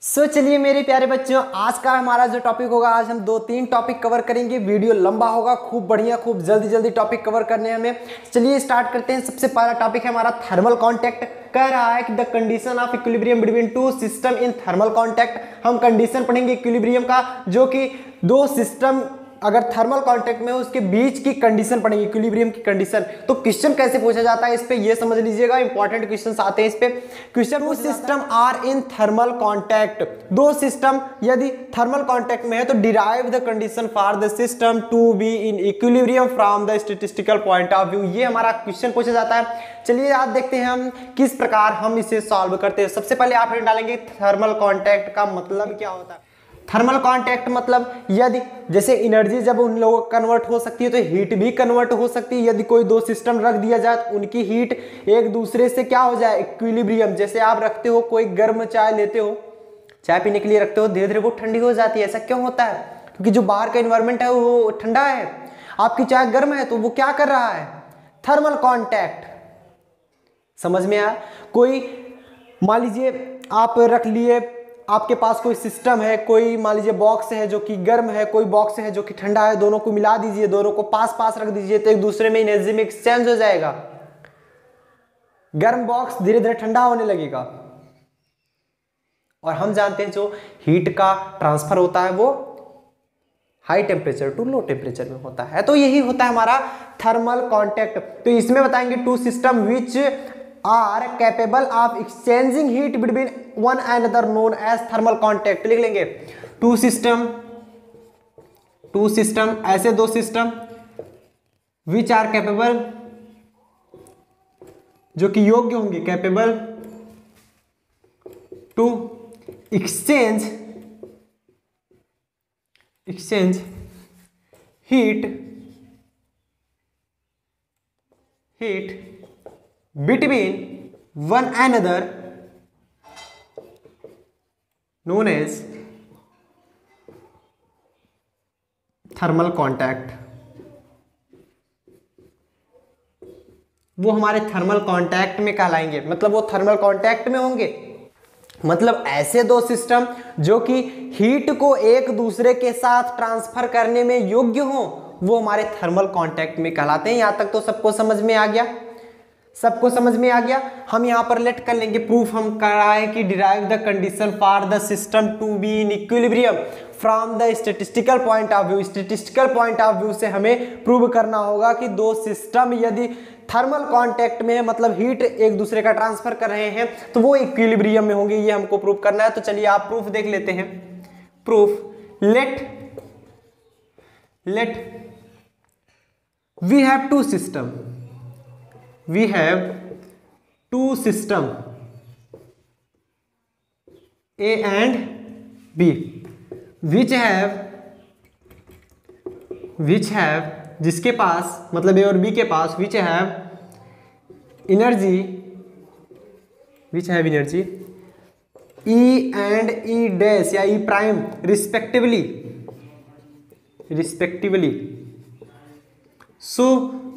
चलिए मेरे प्यारे बच्चों, आज का हमारा जो टॉपिक होगा, आज हम 2-3 टॉपिक कवर करेंगे। वीडियो लंबा होगा, खूब बढ़िया, खूब जल्दी जल्दी टॉपिक कवर करने हैं हमें। चलिए स्टार्ट करते हैं। सबसे पहला टॉपिक है हमारा थर्मल कांटेक्ट। कह रहा है कि the condition of equilibrium between two system in thermal contact. हम कंडीशन पढ़ेंगे इक्विलिब्रियम का, जो कि दो सिस्टम अगर थर्मल कांटेक्ट में उसके बीच की कंडीशन पढ़ेंगे, इक्विलिब्रियम की कंडीशन। तो क्वेश्चन कैसे पूछा जाता है इस पे ये समझ लीजिएगा, इंपॉर्टेंट क्वेश्चंस आते हैं इस पे। Question, two system are in thermal contact. दो सिस्टम यदि थर्मल कांटेक्ट में है तो derive the condition for the system to be in equilibrium from the statistical point of view. ये हमारा क्वेश्चन पूछा जाता है। चलिए आज देखते हैं हम किस प्रकार हम इसे सॉल्व करते हैं। सबसे पहले आप डालेंगे थर्मल कांटेक्ट का मतलब क्या होता है। थर्मल कांटेक्ट मतलब यदि जैसे एनर्जी जब उन लोगों कन्वर्ट हो सकती है तो हीट भी कन्वर्ट हो सकती है। यदि कोई दो सिस्टम रख दिया जाए तो उनकी हीट एक दूसरे से क्या हो जाए, इक्विलिब्रियम। जैसे आप रखते हो कोई गर्म चाय लेते हो, चाय पीने के लिए रखते हो, धीरे धीरे वो ठंडी हो जाती है। ऐसा क्यों होता है? क्योंकि जो बाहर का एनवायरमेंट है वो ठंडा है, आपकी चाय गर्म है, तो वो क्या कर रहा है, थर्मल कांटेक्ट। समझ में आया? कोई मान लीजिए आप रख लिए, आपके पास कोई सिस्टम है, कोई मान लीजिए बॉक्स है जो कि गर्म है, कोई बॉक्स है जो कि ठंडा है, दोनों को मिला दीजिए, दोनों को पास पास रख दीजिए तो एक दूसरे में एनर्जी में एक्सचेंज हो जाएगा। गर्म बॉक्स धीरे धीरे ठंडा होने लगेगा। और हम जानते हैं जो हीट का ट्रांसफर होता है वो high temperature to low temperature में होता है। तो यही होता है हमारा थर्मल कांटेक्ट। तो इसमें बताएंगे two system which are capable of exchanging heat between one another known as thermal contact. लिख लेंगे टू सिस्टम ऐसे दो सिस्टम विच आर कैपेबल, जो कि योग्य होंगे, capable to exchange heat between one another known as thermal contact। वो हमारे थर्मल कांटेक्ट में कहलाएंगे, मतलब वो थर्मल कांटेक्ट में होंगे। मतलब ऐसे दो सिस्टम जो कि हीट को एक दूसरे के साथ ट्रांसफर करने में योग्य हो, वो हमारे थर्मल कांटेक्ट में कहलाते हैं। यहां तक तो सबको समझ में आ गया, सबको समझ में आ गया। हम यहां पर लेट कर लेंगे प्रूफ। हम कर रहा है कि derive the condition for the system to be in equilibrium from the statistical point of view. Statistical point of view से हमें प्रूव करना होगा कि दो सिस्टम यदि थर्मल कांटेक्ट में है, मतलब हीट एक दूसरे का ट्रांसफर कर रहे हैं, तो वो इक्विलिब्रियम में होंगे। ये हमको प्रूव करना है। तो चलिए आप प्रूफ देख लेते हैं। Proof, let we have two system, we have two system A and B which have जिसके पास, मतलब A और B के पास, which have energy E and E dash या E prime respectively। so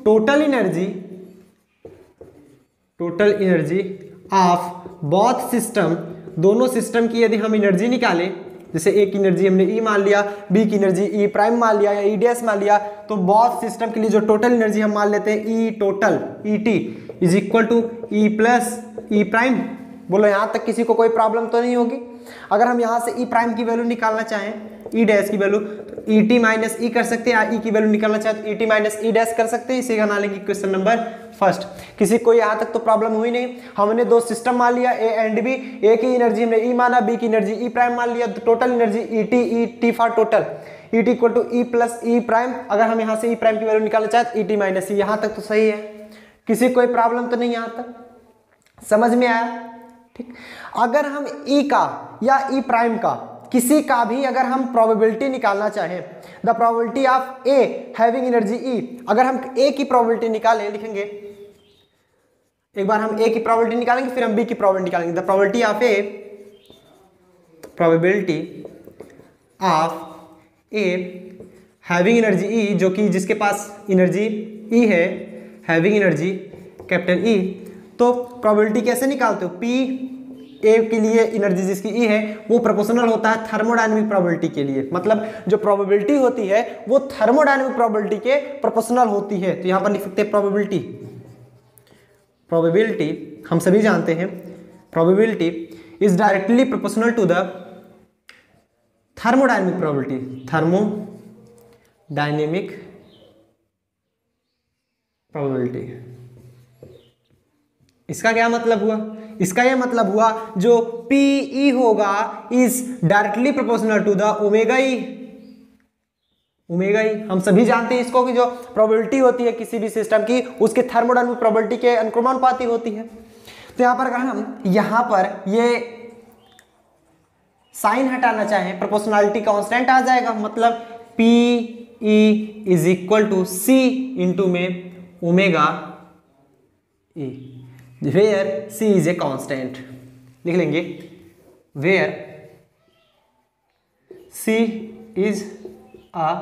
total energy of both system, दोनों system की यदि हम energy निकालें, जैसे एक की एनर्जी हमने ई मान लिया, बी की एनर्जी ई प्राइम मान लिया या ई डैश मान लिया, तो बोथ सिस्टम के लिए जो टोटल एनर्जी हम मान लेते हैं E total, E T is equal to E plus E prime. बोलो यहां तक किसी को कोई प्रॉब्लम तो नहीं होगी? अगर हम यहां से ई प्राइम की वैल्यू निकालना चाहें, ई डैश की वैल्यू, तो ई टी माइनस ई कर सकते हैं। ई की वैल्यू निकालना चाहे तो ई टी माइनस ई डैश कर सकते हैं। इसी का नाम क्वेश्चन नंबर फर्स्ट। किसी को यहां तक तो प्रॉब्लम हुई नहीं। हमने दो सिस्टम मान लिया ए एंड बी, ए की एनर्जी हमने ई माना, बी की एनर्जी ई प्राइम मान लिया, तो total energy E T for total, E T equal to E plus E prime. अगर हम यहां से ई प्राइम की वैल्यू निकालना चाहे तो ई टी माइनस ई। यहां तक तो सही है, किसी कोई प्रॉब्लम तो नहीं? यहां तक समझ में आया? ठीक। अगर हम ई का या ई प्राइम का किसी का भी अगर हम प्रोबेबिलिटी निकालना चाहें, the probability of A having energy E, अगर हम ए की प्रोबेबिलिटी निकालें, लिखेंगे एक बार हम ए की प्रोबेबिलिटी निकालेंगे, फिर हम बी की प्रोबेबिलिटी निकालेंगे। The probability of A having energy E, जो कि जिसके पास एनर्जी ई है, हैविंग एनर्जी कैपिटल ई, तो प्रोबेबिलिटी कैसे निकालते हो? पी ए के लिए एनर्जी जिसकी ई है वो प्रोपोर्शनल होता है थर्मोडायनेमिक प्रोबेबिलिटी के लिए, मतलब जो प्रोबेबिलिटी होती है वो थर्मोडायनेमिक प्रोबेबिलिटी के प्रोपोर्शनल होती है। तो यहां पर लिख सकते हैं प्रोबेबिलिटी, प्रोबेबिलिटी हम सभी जानते हैं probability is directly proportional to the thermodynamic probability, thermodynamic probability. इसका क्या मतलब हुआ? इसका यह मतलब हुआ जो PE होगा is directly proportional to the omega E. Omega E हम सभी जानते हैं इसको कि जो प्रोबेबिलिटी होती है किसी भी सिस्टम की उसके थर्मोडायनेमिक प्रोबेबिलिटी के अनुक्रमानुपाती होती है। तो यहां पर अगर हम यहां पर ये साइन हटाना चाहें प्रोपोर्शनलिटी कांस्टेंट आ जाएगा, मतलब PE is equal to C into में omega E, where C is a constant. लिख लेंगे where C is a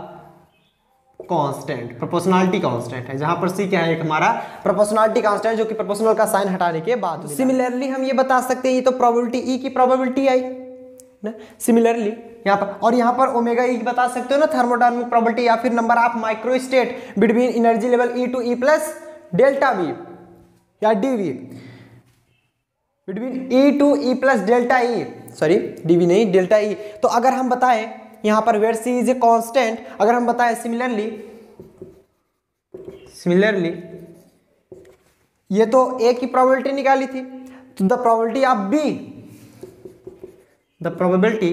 constant, proportionality constant है, जहां पर C क्या है? एक हमारा प्रोपोर्शनलिटी कांस्टेंट जो कि प्रोपोर्शनल का साइन हटाने के बाद। सिमिलरली हम ये बता सकते हैं ये तो प्रोबेबिलिटी E की प्रोबेबिलिटी आई ना, सिमिलरली यहाँ पर, और यहाँ पर ओमेगा ई बता सकते हो ना थर्मोडायनेमिक प्रोबेबिलिटी या फिर number of micro state between energy level E to E plus delta V या DV, between E to E plus delta E, sorry DV नहीं डेल्टा E। तो अगर हम बताएं यहाँ पर where C is a constant, अगर हम बताएं सिमिलरली ये तो A की प्रोबेबिलिटी निकाली थी, तो the probability of B, the probability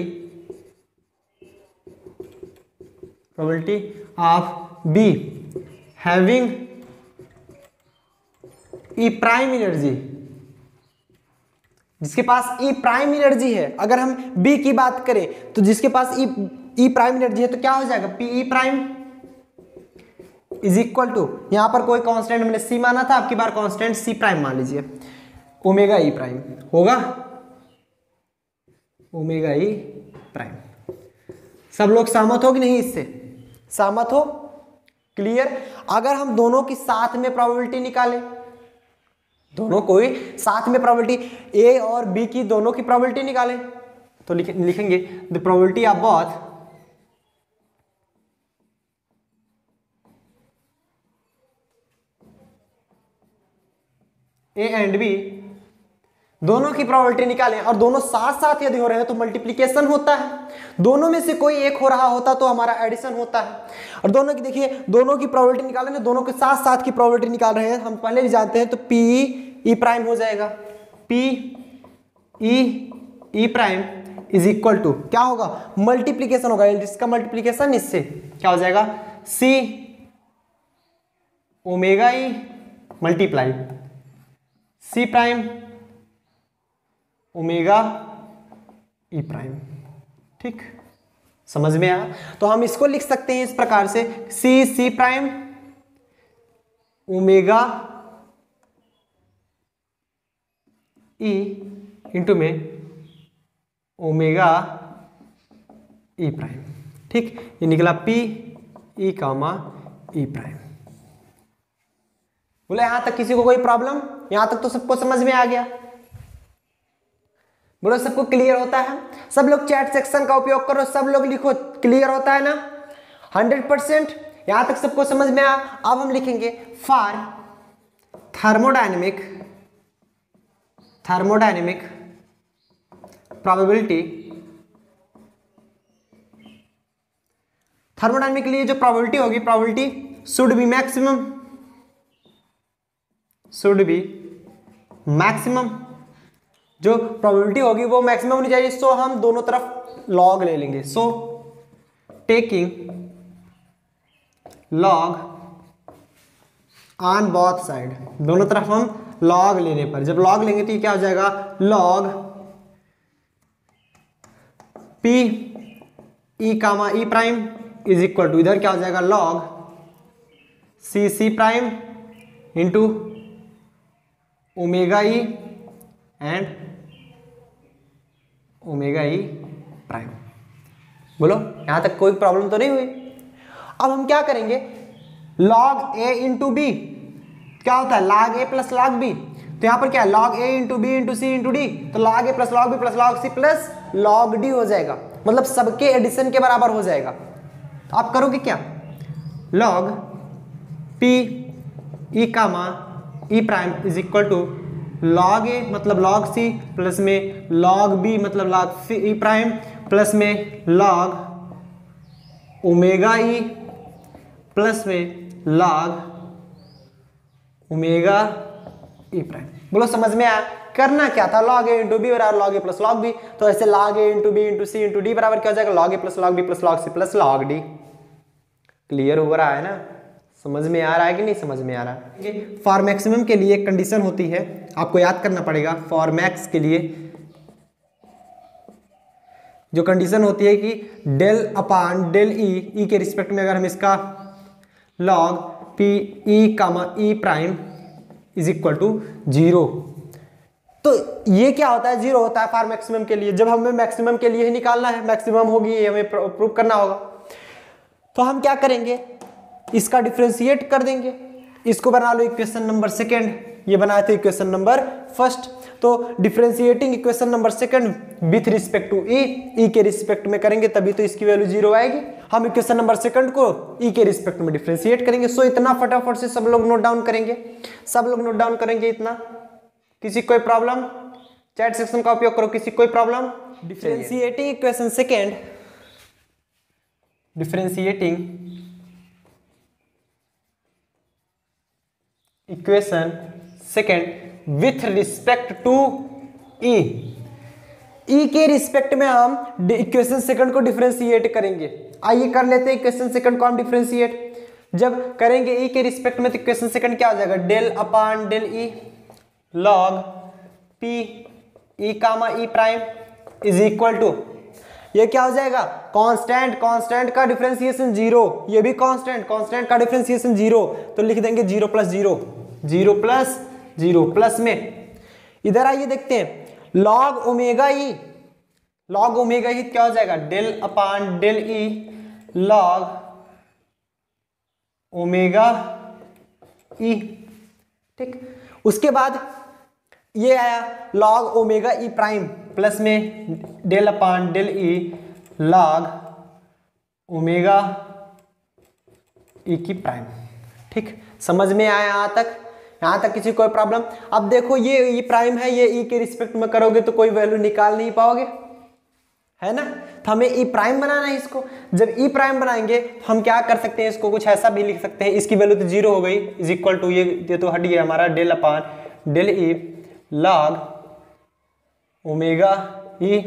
of B having E prime energy, जिसके पास E प्राइम एनर्जी है, अगर हम B की बात करें तो जिसके पास E प्राइम एनर्जी है तो क्या हो जाएगा? PE prime is equal to, यहां पर कोई कांस्टेंट हमने C माना था, आपकी बार कांस्टेंट C प्राइम मान लीजिए, ओमेगा E प्राइम होगा, ओमेगा ई प्राइम। सब लोग सहमत हो कि नहीं? इससे सहमत हो? क्लियर? अगर हम दोनों की साथ में प्रोबेबिलिटी निकालें, दोनों कोई साथ में प्रोबेबिलिटी ए और बी की दोनों की प्रोबेबिलिटी निकालें तो लिखेंगे the probability of both A and B, दोनों की प्रोबेबिलिटी निकालें, और दोनों साथ साथ यदि हो रहे हैं तो मल्टीप्लिकेशन होता है, दोनों में से कोई एक हो रहा होता तो हमारा एडिशन होता है। और दोनों की देखिए दोनों की प्रोबेबिलिटी निकालें ना, दोनों के साथ साथ की प्रोबेबिलिटी निकाल रहे हैं, हम पहले भी जानते हैं, तो PE प्राइम हो जाएगा, PE prime is equal to क्या होगा? मल्टीप्लीकेशन होगा, इसका मल्टीप्लीकेशन इससे क्या हो जाएगा? C ओमेगा ई multiply C prime omega E prime. ठीक, समझ में आया? तो हम इसको लिख सकते हैं इस प्रकार से C प्राइम ओमेगा ई इंटू में ओमेगा ई प्राइम। ठीक, ये निकला PE कामा ई प्राइम। बोले यहां तक किसी को कोई प्रॉब्लम? यहां तक तो सबको समझ में आ गया? बोलो सबको क्लियर होता है? सब लोग चैट सेक्शन का उपयोग करो, सब लोग लिखो क्लियर होता है ना 100%? यहां तक सबको समझ में आया? अब हम लिखेंगे फॉर थर्मोडायनेमिक प्रोबेबिलिटी, थर्मोडायनेमिक के लिए जो प्रोबेबिलिटी होगी, प्रोबेबिलिटी शुड बी मैक्सिमम, जो प्रोबेबिलिटी होगी वो मैक्सिमम होनी चाहिए। सो हम दोनों तरफ लॉग ले लेंगे, so taking log on both side, दोनों तरफ हम लॉग लेने पर, जब लॉग लेंगे तो ये क्या हो जाएगा? Log PE comma E prime is equal to, इधर क्या हो जाएगा? Log C prime into omega E and omega E prime. बोलो यहां तक कोई प्रॉब्लम तो नहीं हुई? अब हम क्या करेंगे? लॉग A इंटू बी क्या होता है? log A plus log B, तो यहाँ पर क्या है log a into B into C into D, तो log a plus log b plus log c plus log d हो जाएगा, मतलब सबके एडिशन के बराबर हो जाएगा। तो आप करोगे क्या, log p e comma e prime is equal to log a मतलब log c प्लस में log b मतलब log c e prime plus में log ओमेगा e प्लस में log ओमेगा e प्राइम। बोलो समझ में आया, करना क्या था, log a इंटू बी बराबर log a plus log b, तो ऐसे log a into B into C into D बराबर क्या हो जाएगा, log a plus log b plus log c plus log d। Clear हो रहा है ना, समझ में आ रहा है कि नहीं समझ में आ रहा है। फॉर मैक्सिमम के लिए एक कंडीशन होती है, आपको याद करना पड़ेगा। फॉर मैक्स के लिए जो कंडीशन होती है कि डेल अपान डेल ई के रिस्पेक्ट में अगर हम इसका log p e comma e prime is equal to 0, तो ये क्या होता है, 0 होता है फॉर मैक्सिमम के लिए। जब हमें मैक्सिमम के लिए ही निकालना है, मैक्सिमम होगी ये हमें प्रूव करना होगा, तो हम क्या करेंगे, इसका डिफरेंशिएट कर देंगे। इसको बना लो इक्वेशन नंबर सेकेंड, ये बनाए थे इक्वेशन नंबर फर्स्ट, तो differentiating equation number second with respect to E के रिस्पेक्ट में करेंगे तभी तो इसकी वैल्यू 0 आएगी। हम इक्वेशन नंबर सेकंड को ई के रिस्पेक्ट में डिफरेंशिएट करेंगे। सो इतना फटाफट से सब लोग नोट डाउन करेंगे, सब लोग नोट डाउन करेंगे इतना। किसी कोई प्रॉब्लम, चैट सेक्शन का उपयोग करो, किसी कोई problem. Differentiating equation second, differentiating equation second with respect to E के रिस्पेक्ट में हम इक्वेशन सेकंड को डिफरेंशिएट करेंगे। आइए कर लेते हैं इक्वेशन सेकंड को हम डिफरेंशिएट। जब करेंगे ई के रिस्पेक्ट में तो इक्वेशन सेकंड क्या हो जाएगा, del upon del E log P E comma E prime is equal to, ये क्या हो जाएगा, कांस्टेंट, कांस्टेंट का डिफरेंशिएशन 0, ये भी कांस्टेंट, कांस्टेंट का डिफरेंशिएशन 0, तो लिख देंगे 0 प्लस 0, 0 प्लस 0 प्लस में इधर आइए देखते हैं log omega E, log omega E क्या हो जाएगा, del upon del E log omega E, ठीक। उसके बाद ये आया log omega E prime plus में del upon del E log omega E की प्राइम, ठीक। समझ में आया यहाँ तक किसी कोई प्रॉब्लम? अब देखो ये ई प्राइम है, ये ई के रिस्पेक्ट में करोगे तो कोई वैल्यू निकाल नहीं पाओगे, है ना। तो हमें ई प्राइम बनाना है इसको। जब ई प्राइम बनाएंगे तो हम क्या कर सकते हैं, इसको कुछ ऐसा भी लिख सकते हैं, इसकी वैल्यू तो 0 हो गई, इज इक्वल टू ये तो हट गया हमारा del upon del E log omega E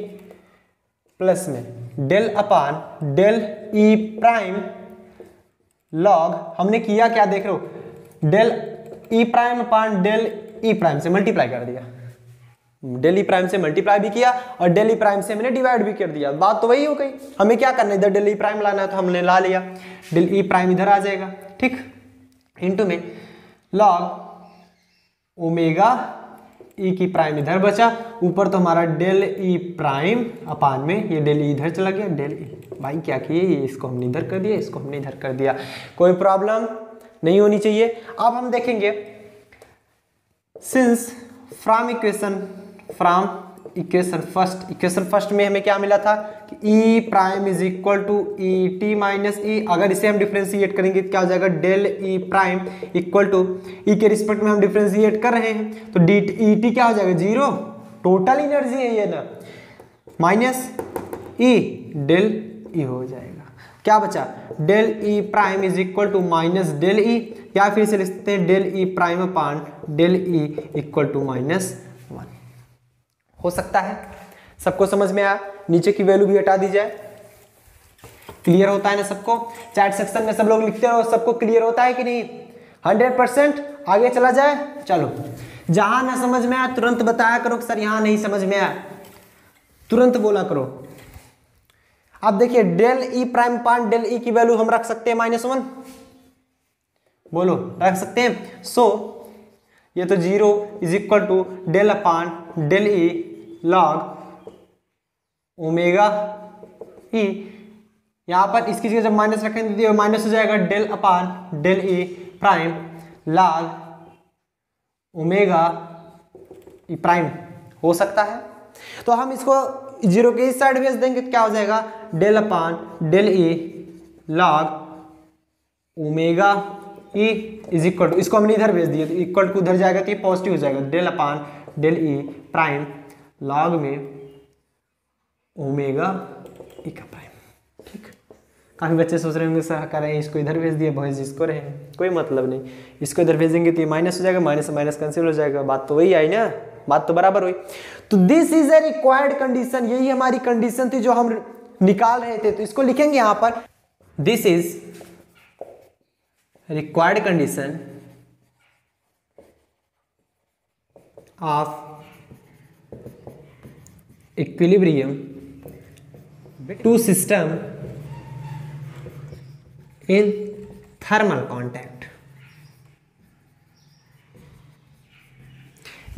plus में del upon del E prime log, हमने किया क्या देख रहे हो, del E prime upon del E prime से मल्टीप्लाई कर दिया, डेल ई प्राइम से मल्टीप्लाई भी किया और डेल ई प्राइम से मैंने डिवाइड भी कर दिया, बात तो वही हो गई। हमें क्या करना है, इधर डेल ई प्राइम लाना है तो हमने ला लिया, डेल ई प्राइम इधर आ जाएगा, ठीक। इनटू में लॉग ओमेगा ई की प्राइम इधर बचा, ऊपर तो हमारा डेल ई प्राइम अपान में ये डेल ई इधर चला गया, डेल ई, भाई क्या किए, इसको हमने इधर कर दिया, इसको हमने इधर कर दिया, कोई प्रॉब्लम नहीं होनी चाहिए। अब हम देखेंगे सिंस फ्रॉम इक्वेशन फर्स्ट में हमें क्या मिला था कि E prime is equal to E T minus E, अगर इसे हम डिफरेंशिएट करेंगे तो क्या हो जाएगा, del E prime equal to E के रिस्पेक्ट में हम डिफरेंशिएट कर रहे हैं तो डी ई टी क्या हो जाएगा, 0, टोटल एनर्जी है ये ना, माइनस ई डेल ई हो जाएगा। क्या बचा, del E prime is equal to minus del E, या फिर इसे लिखते हैं del E prime upon del E equal to -1 हो सकता है। सबको समझ में आया? नीचे की वैल्यू भी हटा दी जाए, क्लियर होता है ना सबको? चैट सेक्शन में सब लोग लिखते रहो, सबको क्लियर होता है कि नहीं? 100%। आगे चला जाए, चलो। जहां ना समझ में आया तुरंत बताया करो कि सर यहां नहीं समझ में आया, तुरंत बोला करो। अब देखिए del E prime upon del E की वैल्यू हम रख सकते हैं -1, बोलो रख सकते हैं। सो ये तो 0 is equal to del upon del E log omega E, यहां पर इसकी जगह जब माइनस रखेंगे तो माइनस हो जाएगा del upon del E prime log omega E prime हो सकता है। तो हम इसको 0 के इस साइड भेज देंगे तो क्या हो जाएगा, del upon del E log omega E is equal to, इसको हमने इधर भेज दिया तो इक्वल टू उधर जाएगा तो ये पॉजिटिव हो जाएगा, del upon del E prime log में ओमेगा ई का प्राइम। ठीक, काफी बच्चे सोच रहे होंगे सर कह रहे हैं इसको इधर भेज दिए बॉयज इसको रहे, कोई मतलब नहीं, इसको इधर भेजेंगे तो ये माइनस हो जाएगा, माइनस से माइनस कैंसिल हो जाएगा, बात तो वही आई ना, बात तो बराबर हुई। तो this is a required condition, यही हमारी कंडीशन थी जो हम निकाल रहे थे। तो इसको लिखेंगे यहां पर, this is required condition of equilibrium to system in thermal contact.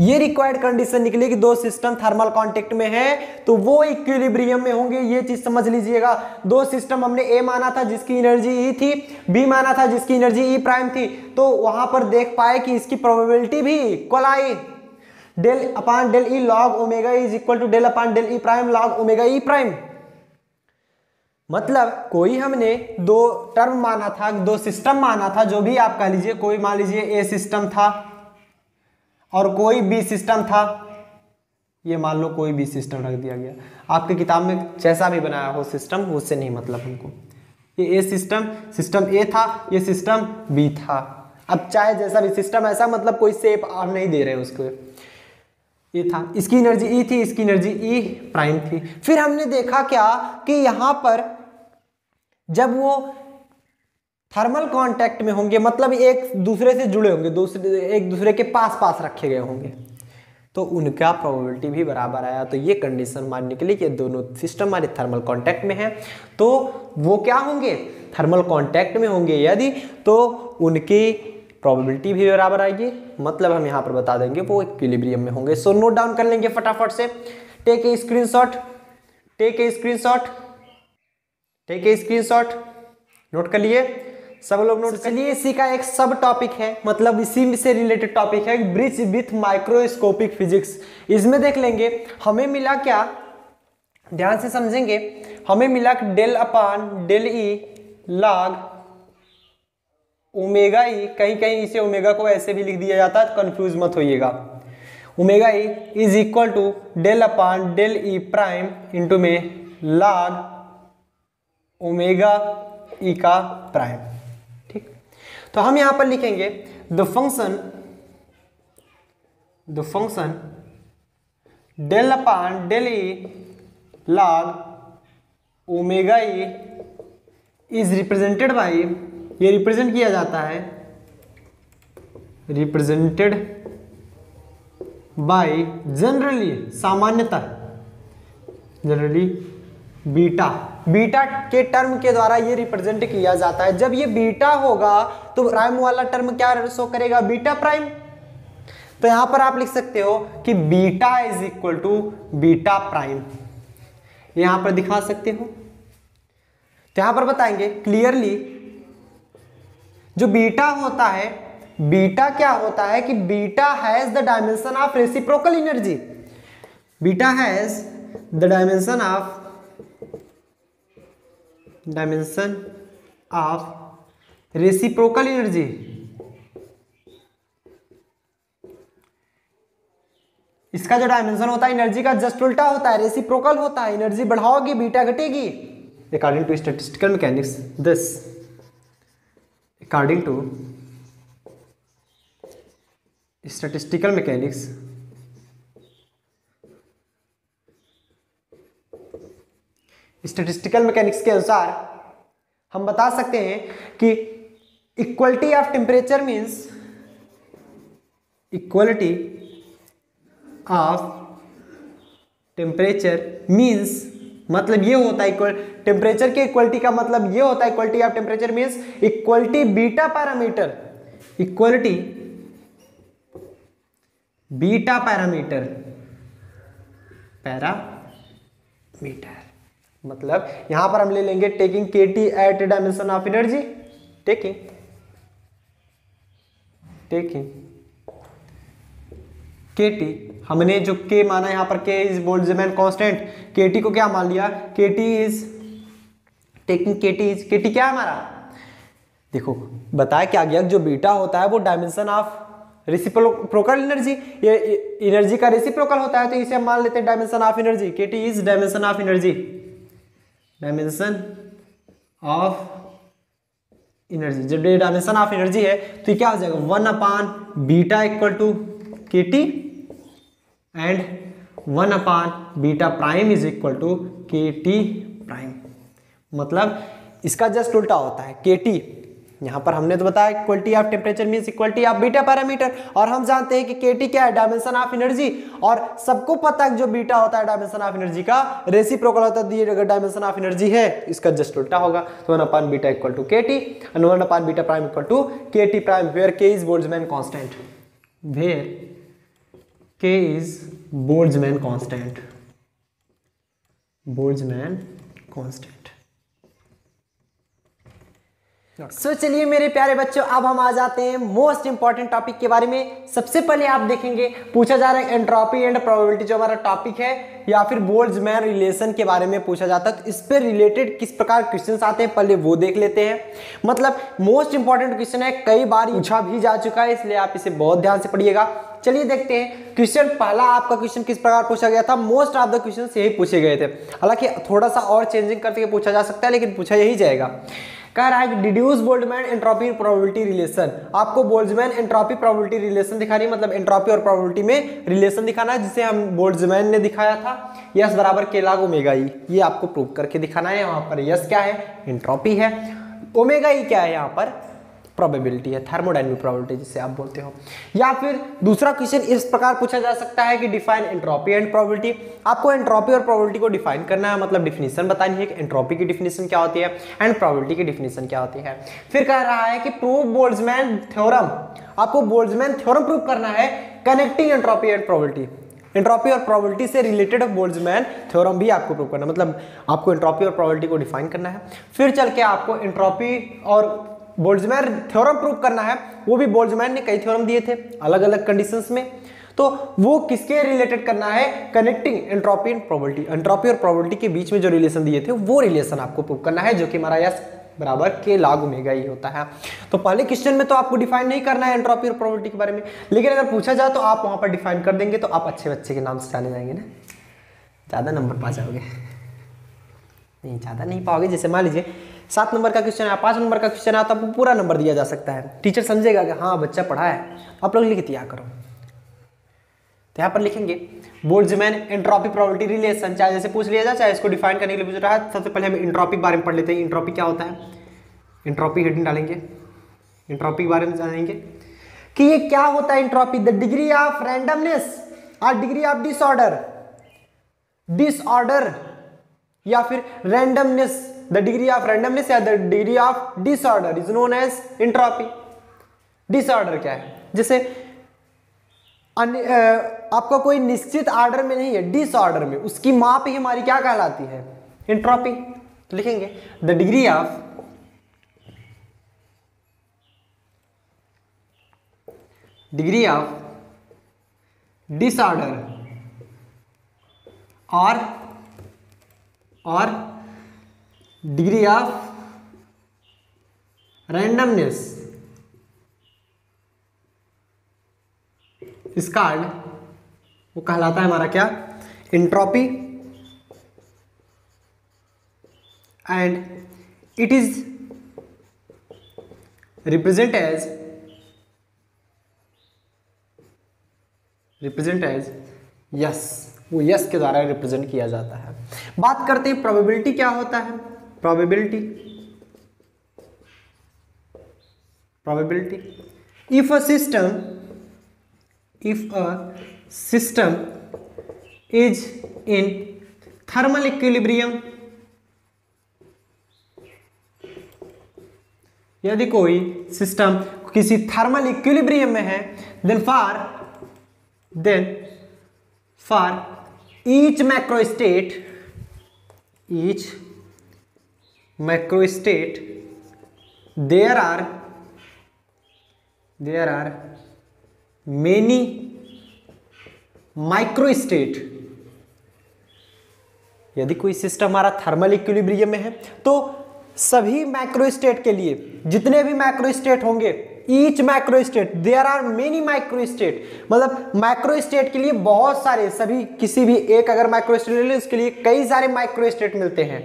ये रिक्वायर्ड कंडीशन निकली कि दो सिस्टम थर्मल कांटेक्ट में है तो वो इक्विलिब्रियम में होंगे, ये चीज समझ लीजिएगा। दो सिस्टम हमने ए माना था जिसकी एनर्जी ई थी, बी माना था जिसकी एनर्जी ई प्राइम थी, तो वहां पर देख पाए कि इसकी प्रोबेबिलिटी भी इक्वल आई, del upon del E log omega is equal to del upon del E prime log omega E prime. मतलब कोई हमने दो टर्म माना था, दो सिस्टम माना था, जो भी आप कह लीजिए, कोई मान लीजिए ए सिस्टम था और कोई बी सिस्टम था, ये मान लो कोई भी सिस्टम रख दिया गया, आपकी किताब में जैसा भी बनाया हो सिस्टम, उससे नहीं मतलब हमको, ये ए सिस्टम सिस्टम ए था, ये सिस्टम बी था, अब चाहे जैसा भी सिस्टम, ऐसा मतलब कोई शेप आप नहीं दे रहे उसको, ये था, इसकी एनर्जी ई थी, इसकी एनर्जी ई प्राइम थी। फिर हमने देखा क्या कि यहां पर जब वो थर्मल कांटेक्ट में होंगे, मतलब एक दूसरे से जुड़े होंगे, एक दूसरे के पास पास रखे गए होंगे, तो उनका प्रोबेबिलिटी भी बराबर आया। तो ये कंडीशन मान निकली कि दोनों सिस्टम हमारे थर्मल कांटेक्ट में हैं, तो वो क्या होंगे, थर्मल कांटेक्ट में होंगे यदि, तो उनकी प्रोबेबिलिटी भी बराबर आएगी, मतलब हम यहाँ पर बता देंगे वो इक्विलिब्रियम में होंगे। सो नोट डाउन कर लेंगे फटाफट से, take a screenshot, take a screenshot, take a screenshot, note कर लिए सब लोग, नोट चलिए। इसी का एक सब टॉपिक है, मतलब इसी से रिलेटेड टॉपिक है, ब्रिज विथ माइक्रोस्कोपिक फिजिक्स। इसमें देख लेंगे हमें मिला क्या, ध्यान से समझेंगे, हमें मिला del upon del E log omega E, कहीं कहीं इसे ओमेगा को ऐसे भी लिख दिया जाता है, कंफ्यूज मत होइएगा, omega E is equal to del upon del E prime into में लॉग ओमेगा ई का प्राइम। ठीक, तो हम यहां पर लिखेंगे the function del upon del E log omega E is represented by, ये रिप्रेजेंट किया जाता है, रिप्रेजेंटेड बाई जनरली, सामान्यतः जनरली बीटा, बीटा के टर्म के द्वारा ये रिप्रेजेंट किया जाता है। जब ये बीटा होगा तो प्राइम वाला टर्म क्या शो करेगा, बीटा प्राइम। तो यहां पर आप लिख सकते हो कि beta is equal to beta prime, यहां पर दिखा सकते हो। तो यहां पर बताएंगे क्लियरली, जो बीटा होता है, बीटा क्या होता है कि beta has the dimension of reciprocal energy, beta has the dimension of reciprocal energy. इसका जो डायमेंशन होता है एनर्जी का जस्ट उल्टा होता है, रेसिप्रोकल होता है, एनर्जी बढ़ाओगे बीटा घटेगी। According to statistical mechanics this, according to statistical mechanics, statistical mechanics के अनुसार हम बता सकते हैं कि equality of temperature means, equality of temperature means, मतलब ये होता है टेम्परेचर के इक्वलिटी का मतलब ये होता है, equality of temperature means equality beta parameter, equality beta parameter, parameter मतलब यहां पर हम ले लेंगे taking KT at dimension of energy, taking KT हमने जो के माना यहाँ पर के इज बोल्ट्जमैन कांस्टेंट, केटी को क्या मान लिया, केटी इज टेकिंग केटी क्या है हमारा, देखो बताया क्या गया, जो बीटा होता है वो डायमेंशन ऑफ रेसिप्रोकल एनर्जी, ये एनर्जी का रेसिप्रोकल होता है, तो इसे हम मान लेते हैं dimension of energy, KT is dimension of energy, dimension of energy. जब ये डायमेंशन ऑफ एनर्जी है तो ये क्या हो जाएगा, 1/बीटा इक्वल टू केटी एंड 1/बीटा prime is equal to KT prime. मतलब इसका जस्ट उल्टा होता है, केटी यहां पर हमने तो बताया equality of temperature means equality of beta parameter, और हम जानते हैं कि केटी क्या है, डायमेंशन ऑफ एनर्जी, और सबको पता है जो बीटा होता है डायमेंशन ऑफ एनर्जी का रेसिप्रोकल होता है, अगर डायमेंशन ऑफ एनर्जी है इसका जस्ट उल्टा होगा, तो 1/बीटा इक्वल टू केटी एंड 1/बीटा prime equal to KT prime, where K is Boltzmann constant, where K is Boltzmann constant, Boltzmann constant. So चलिए मेरे प्यारे बच्चों, अब हम आ जाते हैं मोस्ट इंपॉर्टेंट टॉपिक के बारे में। सबसे पहले आप देखेंगे पूछा जा रहा है एंट्रोपी एंड प्रोबेबिलिटी, जो हमारा टॉपिक है, या फिर बोल्ट्जमैन रिलेशन के बारे में पूछा जाता है, तो इस पे रिलेटेड किस प्रकार क्वेश्चंस आते हैं पहले वो देख लेते हैं। मतलब मोस्ट इंपॉर्टेंट क्वेश्चन है, कई बार पूछा भी जा चुका है, इसलिए आप इसे बहुत ध्यान से पढ़िएगा। चलिए देखते हैं क्वेश्चन, पहला आपका क्वेश्चन किस प्रकार पूछा गया था। मोस्ट ऑफ द क्वेश्चन यही पूछे गए थे, हालांकि थोड़ा सा और चेंजिंग करके पूछा जा सकता है, लेकिन पूछा यही जाएगा। कह रहा है deduce Boltzmann entropy probability relation, आपको बोल्ट्जमैन एंट्रोपी प्रोबेबिलिटी रिलेशन दिखानी है, मतलब एंट्रोपी और प्रोबेबिलिटी में रिलेशन दिखाना है, जिसे हम बोल्ट्जमैन ने दिखाया था, यस बराबर के log ओमेगा ई, ये आपको प्रूव करके दिखाना है। वहां पर यस क्या है, एंट्रोपी है, ओमेगा ई क्या है, यहाँ पर प्रोबेबिलिटी है, थर्मोडायनामिक प्रोबेबिलिटी जिसे आप बोलते हो। या फिर दूसरा क्वेश्चन इस प्रकार पूछा जा सकता है कि डिफाइन एंट्रोपी एंड प्रोबेबिलिटी, आपको एंट्रोपी और प्रोबेबिलिटी को डिफाइन करना है, मतलब डिफिनीशन बतानी है कि एंट्रोपी की डिफिनीशन क्या होती है एंड प्रोबेबिलिटी की डिफिनीशन क्या होती है। फिर कह रहा है कि प्रूव बोल्ट्जमैन थ्योरम, आपको बोल्ट्जमैन थ्योरम प्रूव करना है connecting entropy and probability, entropy और प्रोबेबिलिटी से रिलेटेड बोल्ट्जमैन थ्योरम भी आपको प्रूव करना है, मतलब आपको एंट्रोपी और प्रोबेबिलिटी को डिफाइन करना है। फिर चल के आपको एंट्रोपी और बोल्ट्जमैन थ्योरम प्रूव करना है, वो भी बोल्ट्जमैन ने कई थ्योरम दिए थे अलग अलग कंडीशंस में, तो वो किसके रिलेटेड करना है, connecting entropy and probability, entropy और प्रोबेबिलिटी के बीच में जो रिलेशन दिए थे वो रिलेशन आपको प्रूव करना है, जो कि हमारा यस बराबर के log ओमेगा ई होता है। तो पहले क्वेश्चन में तो आपको डिफाइन नहीं करना है एंट्रोपी और प्रोबेबिलिटी के बारे में, लेकिन अगर पूछा जाए तो आप वहां पर डिफाइन कर देंगे, तो आप अच्छे बच्चे के नाम से जाने जाएंगे ना, ज्यादा नंबर पा जाओगे, नहीं ज़्यादा नहीं पाओगे। जैसे मान लीजिए 7 नंबर का क्वेश्चन है, 5 नंबर का क्वेश्चन है, तो आपको पूरा नंबर दिया जा सकता है, टीचर समझेगा कि हाँ बच्चा पढ़ा है, आप लोग लिख दिया करो। तो यहाँ पर लिखेंगे बोल्ट्जमैन एंट्रोपी प्रोबेबिलिटी रिलेशन, चाहे जैसे पूछ लिया जाए चाहे इसको डिफाइन करने के लिए पूछ रहा है। सबसे पहले हम एंट्रोपी के बारे में पढ़ लेते हैं, एंट्रोपी क्या होता है, एंट्रोपी हेडिंग डालेंगे, एंट्रोपी के बारे में जानेंगे कि ये क्या होता है entropy, the degree of randomness और डिग्री ऑफ डिसऑर्डर या फिर randomness, the degree of randomness या the degree of disorder is known as entropy. Disorder क्या है, जैसे आपका कोई निश्चित ऑर्डर में नहीं है, डिसऑर्डर में, उसकी माप ही हमारी क्या कहलाती है, एंट्रोपी। तो लिखेंगे द डिग्री ऑफ डिसऑर्डर और डिग्री ऑफ रैंडमनेस इस कार्ड वो कहलाता है हमारा क्या, entropy, and it is represent as S, वो यस के द्वारा रिप्रेजेंट किया जाता है। बात करते हैं प्रोबेबिलिटी क्या होता है, probability if a system is in thermal equilibrium, यदि कोई सिस्टम किसी थर्मल इक्विलिब्रियम में है, then for each macrostate there are many micro state, यदि कोई सिस्टम हमारा थर्मल इक्विलिब्रियम में है तो सभी मैक्रो स्टेट के लिए जितने भी मैक्रो स्टेट होंगे, each macro state, there are many micro state, मतलब मैक्रो स्टेट के लिए बहुत सारे, सभी किसी भी एक अगर माइक्रो स्टेट ले ले उसके लिए कई सारे माइक्रो स्टेट मिलते हैं।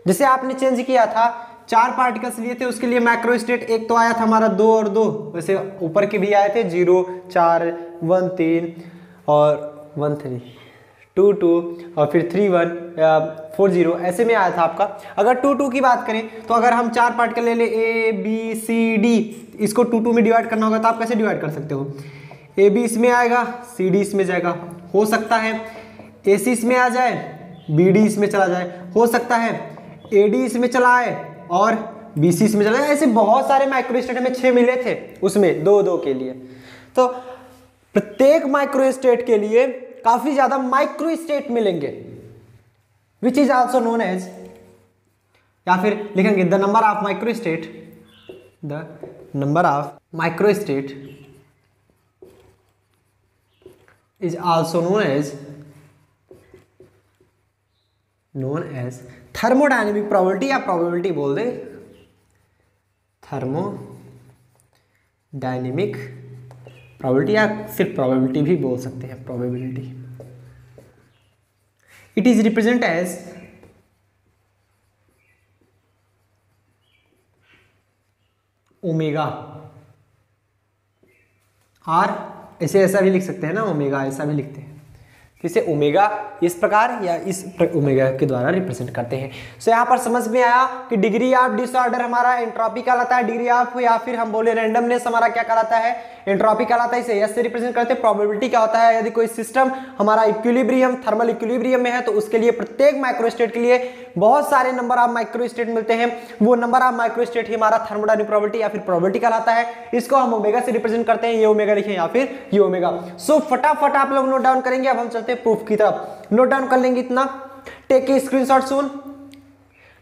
जैसे आपने चेंज किया था 4 पार्टिकल्स लिए थे, उसके लिए मैक्रो स्टेट एक तो आया था हमारा 2 और 2, वैसे ऊपर के भी आए थे 0 4 1 3 और 1 3 2 2 और फिर 3 1 4 0, ऐसे में आया था आपका। अगर 2 2 की बात करें तो अगर हम 4 पार्टिकल ले ले A B C D, इसको 2 2 में डिवाइड करना होगा तो आप कैसे डिवाइड कर सकते हो? A B इसमें आएगा, C D इसमें जाएगा, हो सकता है A C इसमें आ जाए, B D इसमें चला जाए, हो सकता है A D इसमें चला आए और B C इसमें चला जाए। ऐसे बहुत सारे माइक्रो स्टेट हमें 6 मिले थे उसमें 2 2 के लिए। तो प्रत्येक माइक्रो स्टेट के लिए काफी ज्यादा माइक्रो स्टेट मिलेंगे, which is also known as, या फिर लिखेंगे the number of micro state, the number of micro state is also known as thermodynamic probability, या प्रोबेबिलिटी बोल दे, थर्मोडायनेमिक प्रोबेबिलिटी, या सिर्फ प्रोबेबिलिटी भी बोल सकते हैं, probability. It is represent as omega R, ऐसे ऐसा भी लिख सकते हैं ना, ओमेगा ऐसा भी लिखते हैं, इसे ओमेगा इस प्रकार या इस ओमेगा के द्वारा रिप्रेजेंट करते हैं। सो यहाँ पर समझ में आया कि डिग्री ऑफ डिसऑर्डर हमारा एंट्रोपी कहलाता है, डिग्री ऑफ, या फिर हम बोले रैंडमनेस हमारा क्या कहलाता है, एंट्रोपी कहलाता है। इसे एस से रिप्रेजेंट करते हैं। प्रोबेबिलिटी क्या होता है, यदि कोई सिस्टम हमारा इक्विलिब्रियम, थर्मल इक्विलिब्रियम में है तो उसके लिए प्रत्येक माइक्रोस्टेट के लिए बहुत सारे नंबर ऑफ माइक्रोस्टेट मिलते हैं, वो नंबर ऑफ माइक्रोस्टेट ही हमारा थर्मोडायनेमिक प्रोबेबिलिटी या फिर प्रोबेबिलिटी कहलाता है। इसको हम ओमेगा से रिप्रेजेंट करते हैं, ये ओमेगा लिखें या फिर ये ओमेगा। सो फटाफट आप लोग नोट डाउन करेंगे। अब हम चलते हैं प्रूफ की तरफ। नोट डाउन कर लेंगे इतना, take a screenshot soon,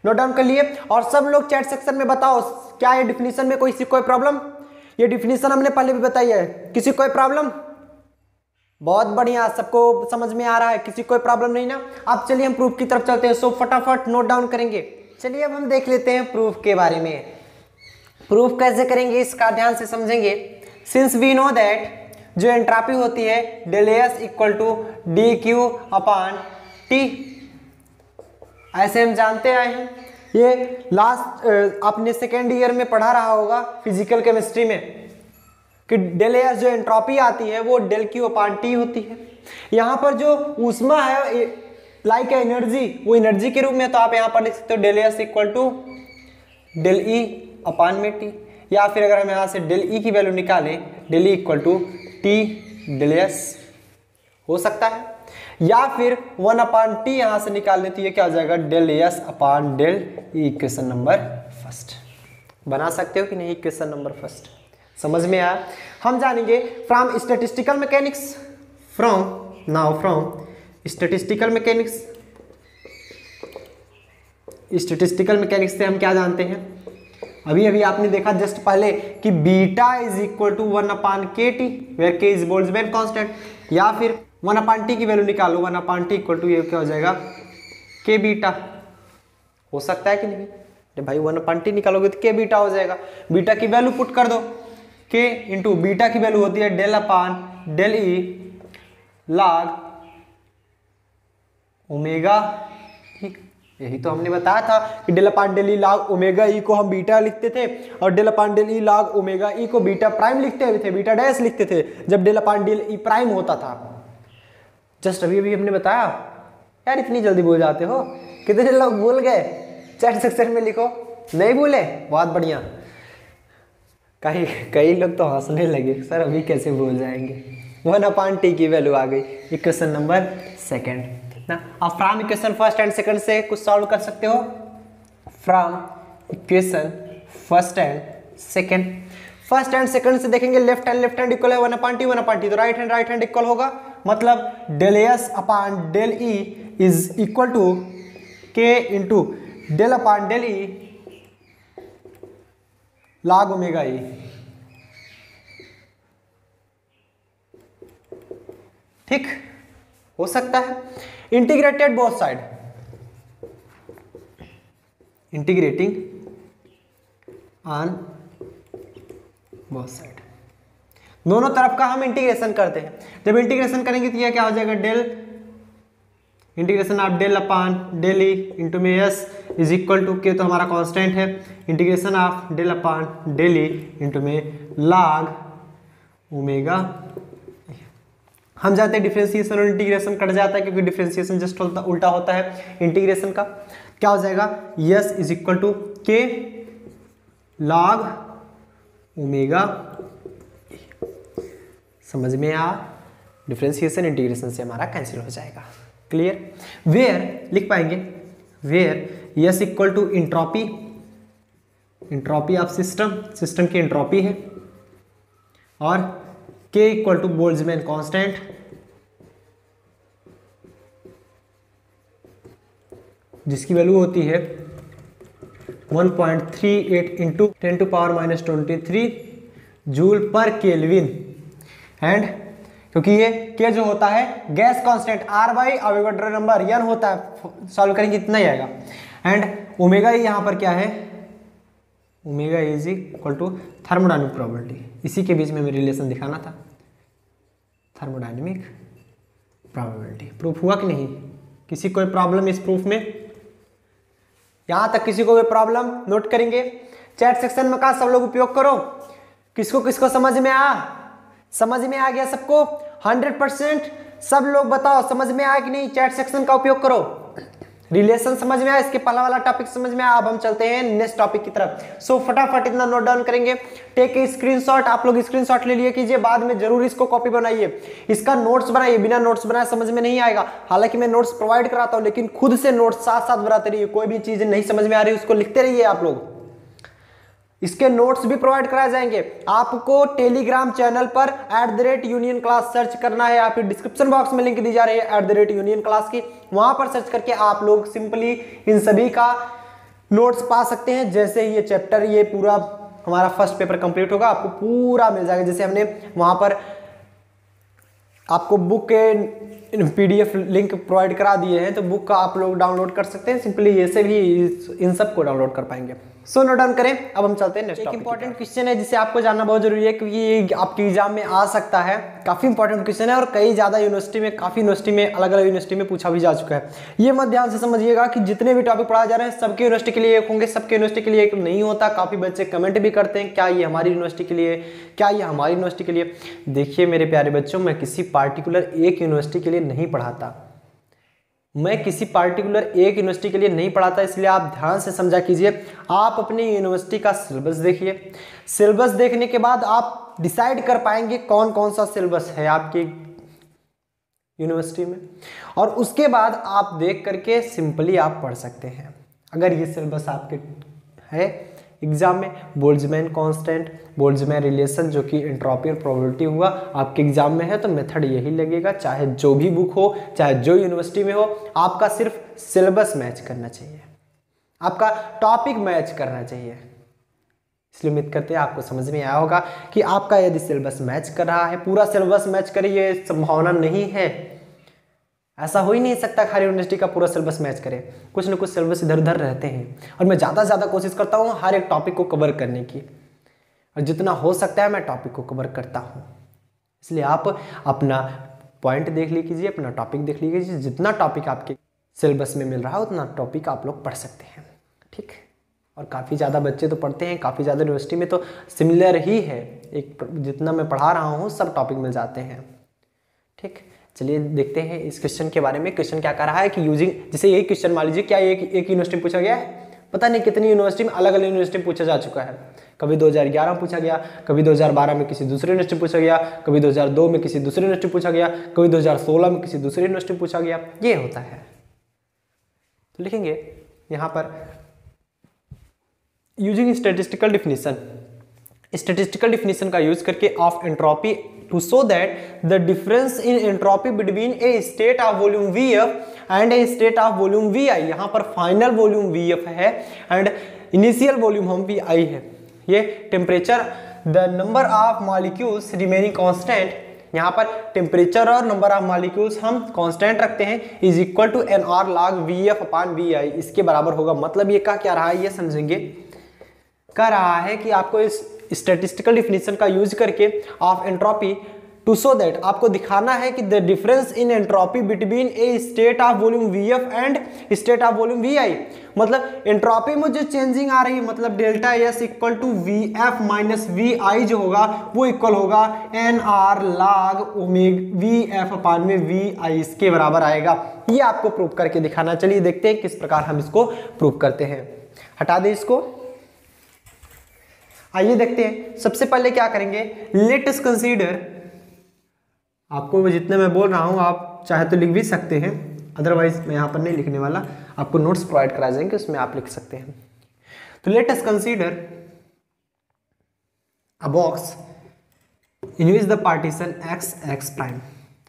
note down कर लिए। और सब लोग चैट सेक्शन में बताओ क्या ये डिफिनीशन में कोई प्रॉब्लम, ये डिफिनीशन हमने पहले भी बताई है, किसी कोई प्रॉब्लम? बहुत बढ़िया, सबको समझ में आ रहा है, किसी कोई प्रॉब्लम नहीं ना। अब चलिए हम प्रूफ की तरफ चलते हैं। सो फटाफट नोट डाउन करेंगे। चलिए अब हम देख लेते हैं प्रूफ के बारे में। प्रूफ कैसे करेंगे इसका ध्यान से समझेंगे। सिंस वी नो दैट जो एंट्रोपी होती है del S equal to D Q upon T, ऐसे हम जानते आए हैं। ये लास्ट आपने सेकेंड ईयर में पढ़ा रहा होगा फिजिकल केमिस्ट्री में कि डेल एस जो एंट्रोपी आती है वो डेल क्यू अपॉन टी होती है। यहाँ पर जो ऊष्मा है लाइक एनर्जी, वो एनर्जी के रूप में, तो आप यहाँ पर लिख सकते हो del S equal to del E upon में टी, या फिर अगर हम यहाँ से डेल ई की वैल्यू निकालें del E equal to T del S हो सकता है, या फिर 1 अपॉन टी यहाँ से निकाल लेते, ये क्या हो जाएगा del S upon del E. Equation number first बना सकते हो कि नहीं? इक्वेशन नंबर फर्स्ट समझ में आया। हम जानेंगे from statistical mechanics, from statistical mechanics. Statistical mechanics से हम क्या जानते हैं? अभी अभी आपने देखा जस्ट पहले कि beta is equal to 1 upon K T, where K is Boltzmann constant, या फिर 1 अपॉन टी की वैल्यू निकालो, 1 अपॉन टी इक्वल टू ये क्या हो जाएगा के बीटा। हो सकता है कि नहीं? जब भाई 1 अपॉन टी निकालोगे तो के बीटा हो जाएगा। बीटा की वैल्यू पुट कर दो, के इंटू बीटा की वैल्यू होती है del upon del E log omega. यही तो हमने बताया था कि del upon del E log omega E को हम बीटा लिखते थे और del upon del E log omega E को बीटा प्राइम लिखते थे, बीटा डैश लिखते थे जब del upon del E prime होता था। जस्ट अभी अभी हमने बताया। यार इतनी जल्दी भूल जाते हो, कितने लोग भूल गए? चैट सेक्शन में लिखो, नहीं भूले? बहुत बढ़िया। कई लोग तो हंसने लगे, सर अभी कैसे भूल जाएंगे। 1 अपॉन टी की वैल्यू आ गई। इक्वेशन नंबर सेकेंड ना। अब from equation first and second से कुछ सॉल्व कर सकते हो। From equation first and second, first and second से देखेंगे लेफ्ट हैंड इक्वल है 1 अपॉन टी, 1 अपॉन टी, तो राइट हैंड इक्वल होगा। मतलब del S upon del E is equal to K into del upon del E log omega E. ठीक, हो सकता है। Integrated both side, integrating on both side, दोनों तरफ का हम इंटीग्रेशन करते हैं। जब इंटीग्रेशन करेंगे तो यह क्या हो जाएगा, del integration of del upon del E into में S is equal to K, तो हमारा कांस्टेंट है, integration of del upon del E into में लॉग ओमेगा। हम जाते हैं डिफरेंशिएशन और इंटीग्रेशन कट जाता है, क्योंकि डिफरेंशिएशन जस्ट उल्टा होता है इंटीग्रेशन का। क्या हो जाएगा, यस इज इक्वल टू के लॉग ओमेगा। समझ में आ, डिफरेंशिएशन इंटीग्रेशन से हमारा कैंसिल हो जाएगा। क्लियर। वेयर लिख पाएंगे, where S equal to entropy, entropy of system, system की इंट्रॉपी है, और K equal to Boltzmann constant, जिसकी वैल्यू होती है 1.38 इंटू 10 टू पावर -23 जूल पर केल्विन। एंड क्योंकि ये के जो होता है gas constant, R by Avogadro number N होता है, सॉल्व करेंगे इतना ही आएगा। एंड ओमेगा यहाँ पर क्या है, omega is equal to thermodynamic probability, इसी के बीच में हमें रिलेशन दिखाना था, थर्मोडायनेमिक प्रोबेबिलिटी। प्रूफ हुआ कि नहीं, किसी कोई प्रॉब्लम इस प्रूफ में, यहां तक किसी को कोई प्रॉब्लम नोट करेंगे चैट सेक्शन में, कहा सब लोग उपयोग करो। किसको किसको समझ में आ गया सबको 100%? सब लोग बताओ समझ में आया कि नहीं, चैट सेक्शन का उपयोग करो। रिलेशन समझ में आया, इसके पहला वाला टॉपिक समझ में आया। अब हम चलते हैं नेक्स्ट टॉपिक की तरफ। सो फटाफट इतना नोट डाउन करेंगे, टेक ए स्क्रीनशॉट। आप लोग स्क्रीनशॉट ले लिए कीजिए, बाद में जरूर इसको कॉपी बनाइए, इसका नोट्स बनाइए। बिना नोट्स बनाए समझ में नहीं आएगा। हालांकि मैं नोट्स प्रोवाइड कराता हूं, लेकिन खुद से नोट्स साथ साथ बनाते रहिए। कोई भी चीज नहीं समझ में आ रही उसको लिखते रहिए आप लोग, इसके नोट्स भी प्रोवाइड कराए जाएंगे। आपको टेलीग्राम चैनल पर @union class सर्च करना है, या फिर डिस्क्रिप्शन बॉक्स में लिंक दी जा रही है @union class की, वहां पर सर्च करके आप लोग सिंपली इन सभी का नोट्स पा सकते हैं। जैसे ही ये चैप्टर, ये पूरा हमारा फर्स्ट पेपर कंप्लीट होगा, आपको पूरा मिल जाएगा। जैसे हमने वहां पर आपको बुक के PDF लिंक प्रोवाइड करा दिए हैं, तो बुक का आप लोग डाउनलोड कर सकते हैं सिंपली, ऐसे भी इन सब को डाउनलोड कर पाएंगे। सो नोट डाउन करें। अब हम चलते हैं नेक्स्ट। एक इंपॉर्टेंट क्वेश्चन है जिसे आपको जानना बहुत जरूरी है, क्योंकि ये आपके एग्जाम में आ सकता है। काफी इंपॉर्टेंट क्वेश्चन है, और कई ज्यादा यूनिवर्सिटी में, काफी यूनिवर्सिटी में, अलग अलग यूनिवर्सिटी में पूछा भी जा चुका है। ये मत ध्यान से समझिएगा कि जितने भी टॉपिक पढ़ाए जा रहे हैं सबके यूनिवर्सिटी के लिए एक होंगे, सबके यूनिवर्सिटी के लिए एक नहीं होता। काफी बच्चे कमेंट भी करते हैं, क्या ये हमारी यूनिवर्सिटी के लिए, क्या ये हमारी यूनिवर्सिटी के लिए। देखिए मेरे प्यारे बच्चों, मैं किसी पार्टिकुलर एक यूनिवर्सिटी के लिए नहीं पढ़ाता, मैं किसी पार्टिकुलर एक यूनिवर्सिटी के लिए नहीं पढ़ाता, इसलिए आप ध्यान से समझा कीजिए। आप अपनी यूनिवर्सिटी का सिलेबस देखिए, सिलेबस देखने के बाद आप डिसाइड कर पाएंगे कौन कौन सा सिलेबस है आपकी यूनिवर्सिटी में, और उसके बाद आप देख करके सिंपली आप पढ़ सकते हैं। अगर ये सिलेबस आपके है एग्जाम में, बोल्ट्जमैन कांस्टेंट, बोल्ट्जमैन रिलेशन जो कि एंट्रोपी और प्रोबेबिलिटी हुआ, आपके एग्जाम में है, तो मेथड यही लगेगा। चाहे जो भी बुक हो, चाहे जो यूनिवर्सिटी में हो, आपका सिर्फ सिलेबस मैच करना चाहिए, आपका टॉपिक मैच करना चाहिए। इसलिए उम्मीद करते हैं आपको समझ में आया होगा कि आपका यदि सिलेबस मैच कर रहा है, पूरा सिलेबस मैच करे, ये संभावना नहीं है, ऐसा हो ही नहीं सकता हर यूनिवर्सिटी का पूरा सिलेबस मैच करे। कुछ ना कुछ सिलेबस इधर उधर रहते हैं, और मैं ज़्यादा से ज़्यादा कोशिश करता हूँ हर एक टॉपिक को कवर करने की, और जितना हो सकता है मैं टॉपिक को कवर करता हूँ। इसलिए आप अपना पॉइंट देख लीजिए, अपना टॉपिक देख लीजिए, जितना टॉपिक आपके सिलेबस में मिल रहा है उतना टॉपिक आप लोग पढ़ सकते हैं। ठीक, और काफ़ी ज़्यादा बच्चे तो पढ़ते हैं, काफ़ी ज़्यादा यूनिवर्सिटी में तो सिमिलर ही है, एक जितना मैं पढ़ा रहा हूँ सब टॉपिक मिल जाते हैं। ठीक, चलिए देखते हैं इस क्वेश्चन के बारे में। क्वेश्चन क्या कह रहा है कि यूजिंग, जैसे यही क्वेश्चन मान लीजिए, क्या एक यूनिवर्सिटी में पूछा गया है, पता नहीं कितनी यूनिवर्सिटी में, अलग अलग यूनिवर्सिटी में पूछा जा चुका है। कभी 2011 में पूछा गया, कभी 2012 में किसी दूसरी यूनिवर्सिटी में पूछा गया, कभी 2002 में किसी दूसरी यूनिवर्सिटी में पूछा गया, कभी 2016 में किसी दूसरी यूनिवर्सिटी में पूछा गया। ये होता है। तो लिखेंगे यहाँ पर using statistical definition, statistical definition का यूज करके of entropy to show that the difference in entropy between a state of volume Vf and a state of volume Vi, यहाँ पर फाइनल वॉल्यूम Vf है एंड इनिशियल वॉल्यूम हम Vi है। ये temperature, the number of molecules remaining constant, यहाँ पर temperature और number of molecules हम कांस्टेंट रखते हैं, is equal to nr log Vf upon Vi, इसके बराबर होगा। मतलब ये क्या रहा है ये समझेंगे, कह रहा है कि आपको इस स्टैटिस्टिकल डिफिनीशन का यूज करके of entropy to show that, आपको दिखाना है कि the difference in entropy between a state of volume Vf and state of volume Vi, मतलब एंट्रोपी में जो चेंजिंग आ रही है, मतलब delta S equal to Vf minus Vi जो होगा वो इक्वल होगा nr log Vf अपान में Vi, इसके बराबर आएगा। ये आपको प्रूव करके दिखाना। चलिए देखते हैं किस प्रकार हम इसको प्रूव करते हैं। हटा दें इसको, आइए देखते हैं। सबसे पहले क्या करेंगे, लेट अस कंसीडर, आपको जितने मैं बोल रहा हूं आप चाहे तो लिख भी सकते हैं, अदरवाइज मैं यहां पर नहीं लिखने वाला, आपको नोट्स प्रोवाइड करा जाएंगे उसमें आप लिख सकते हैं। तो late us consider a box in which the partition x prime,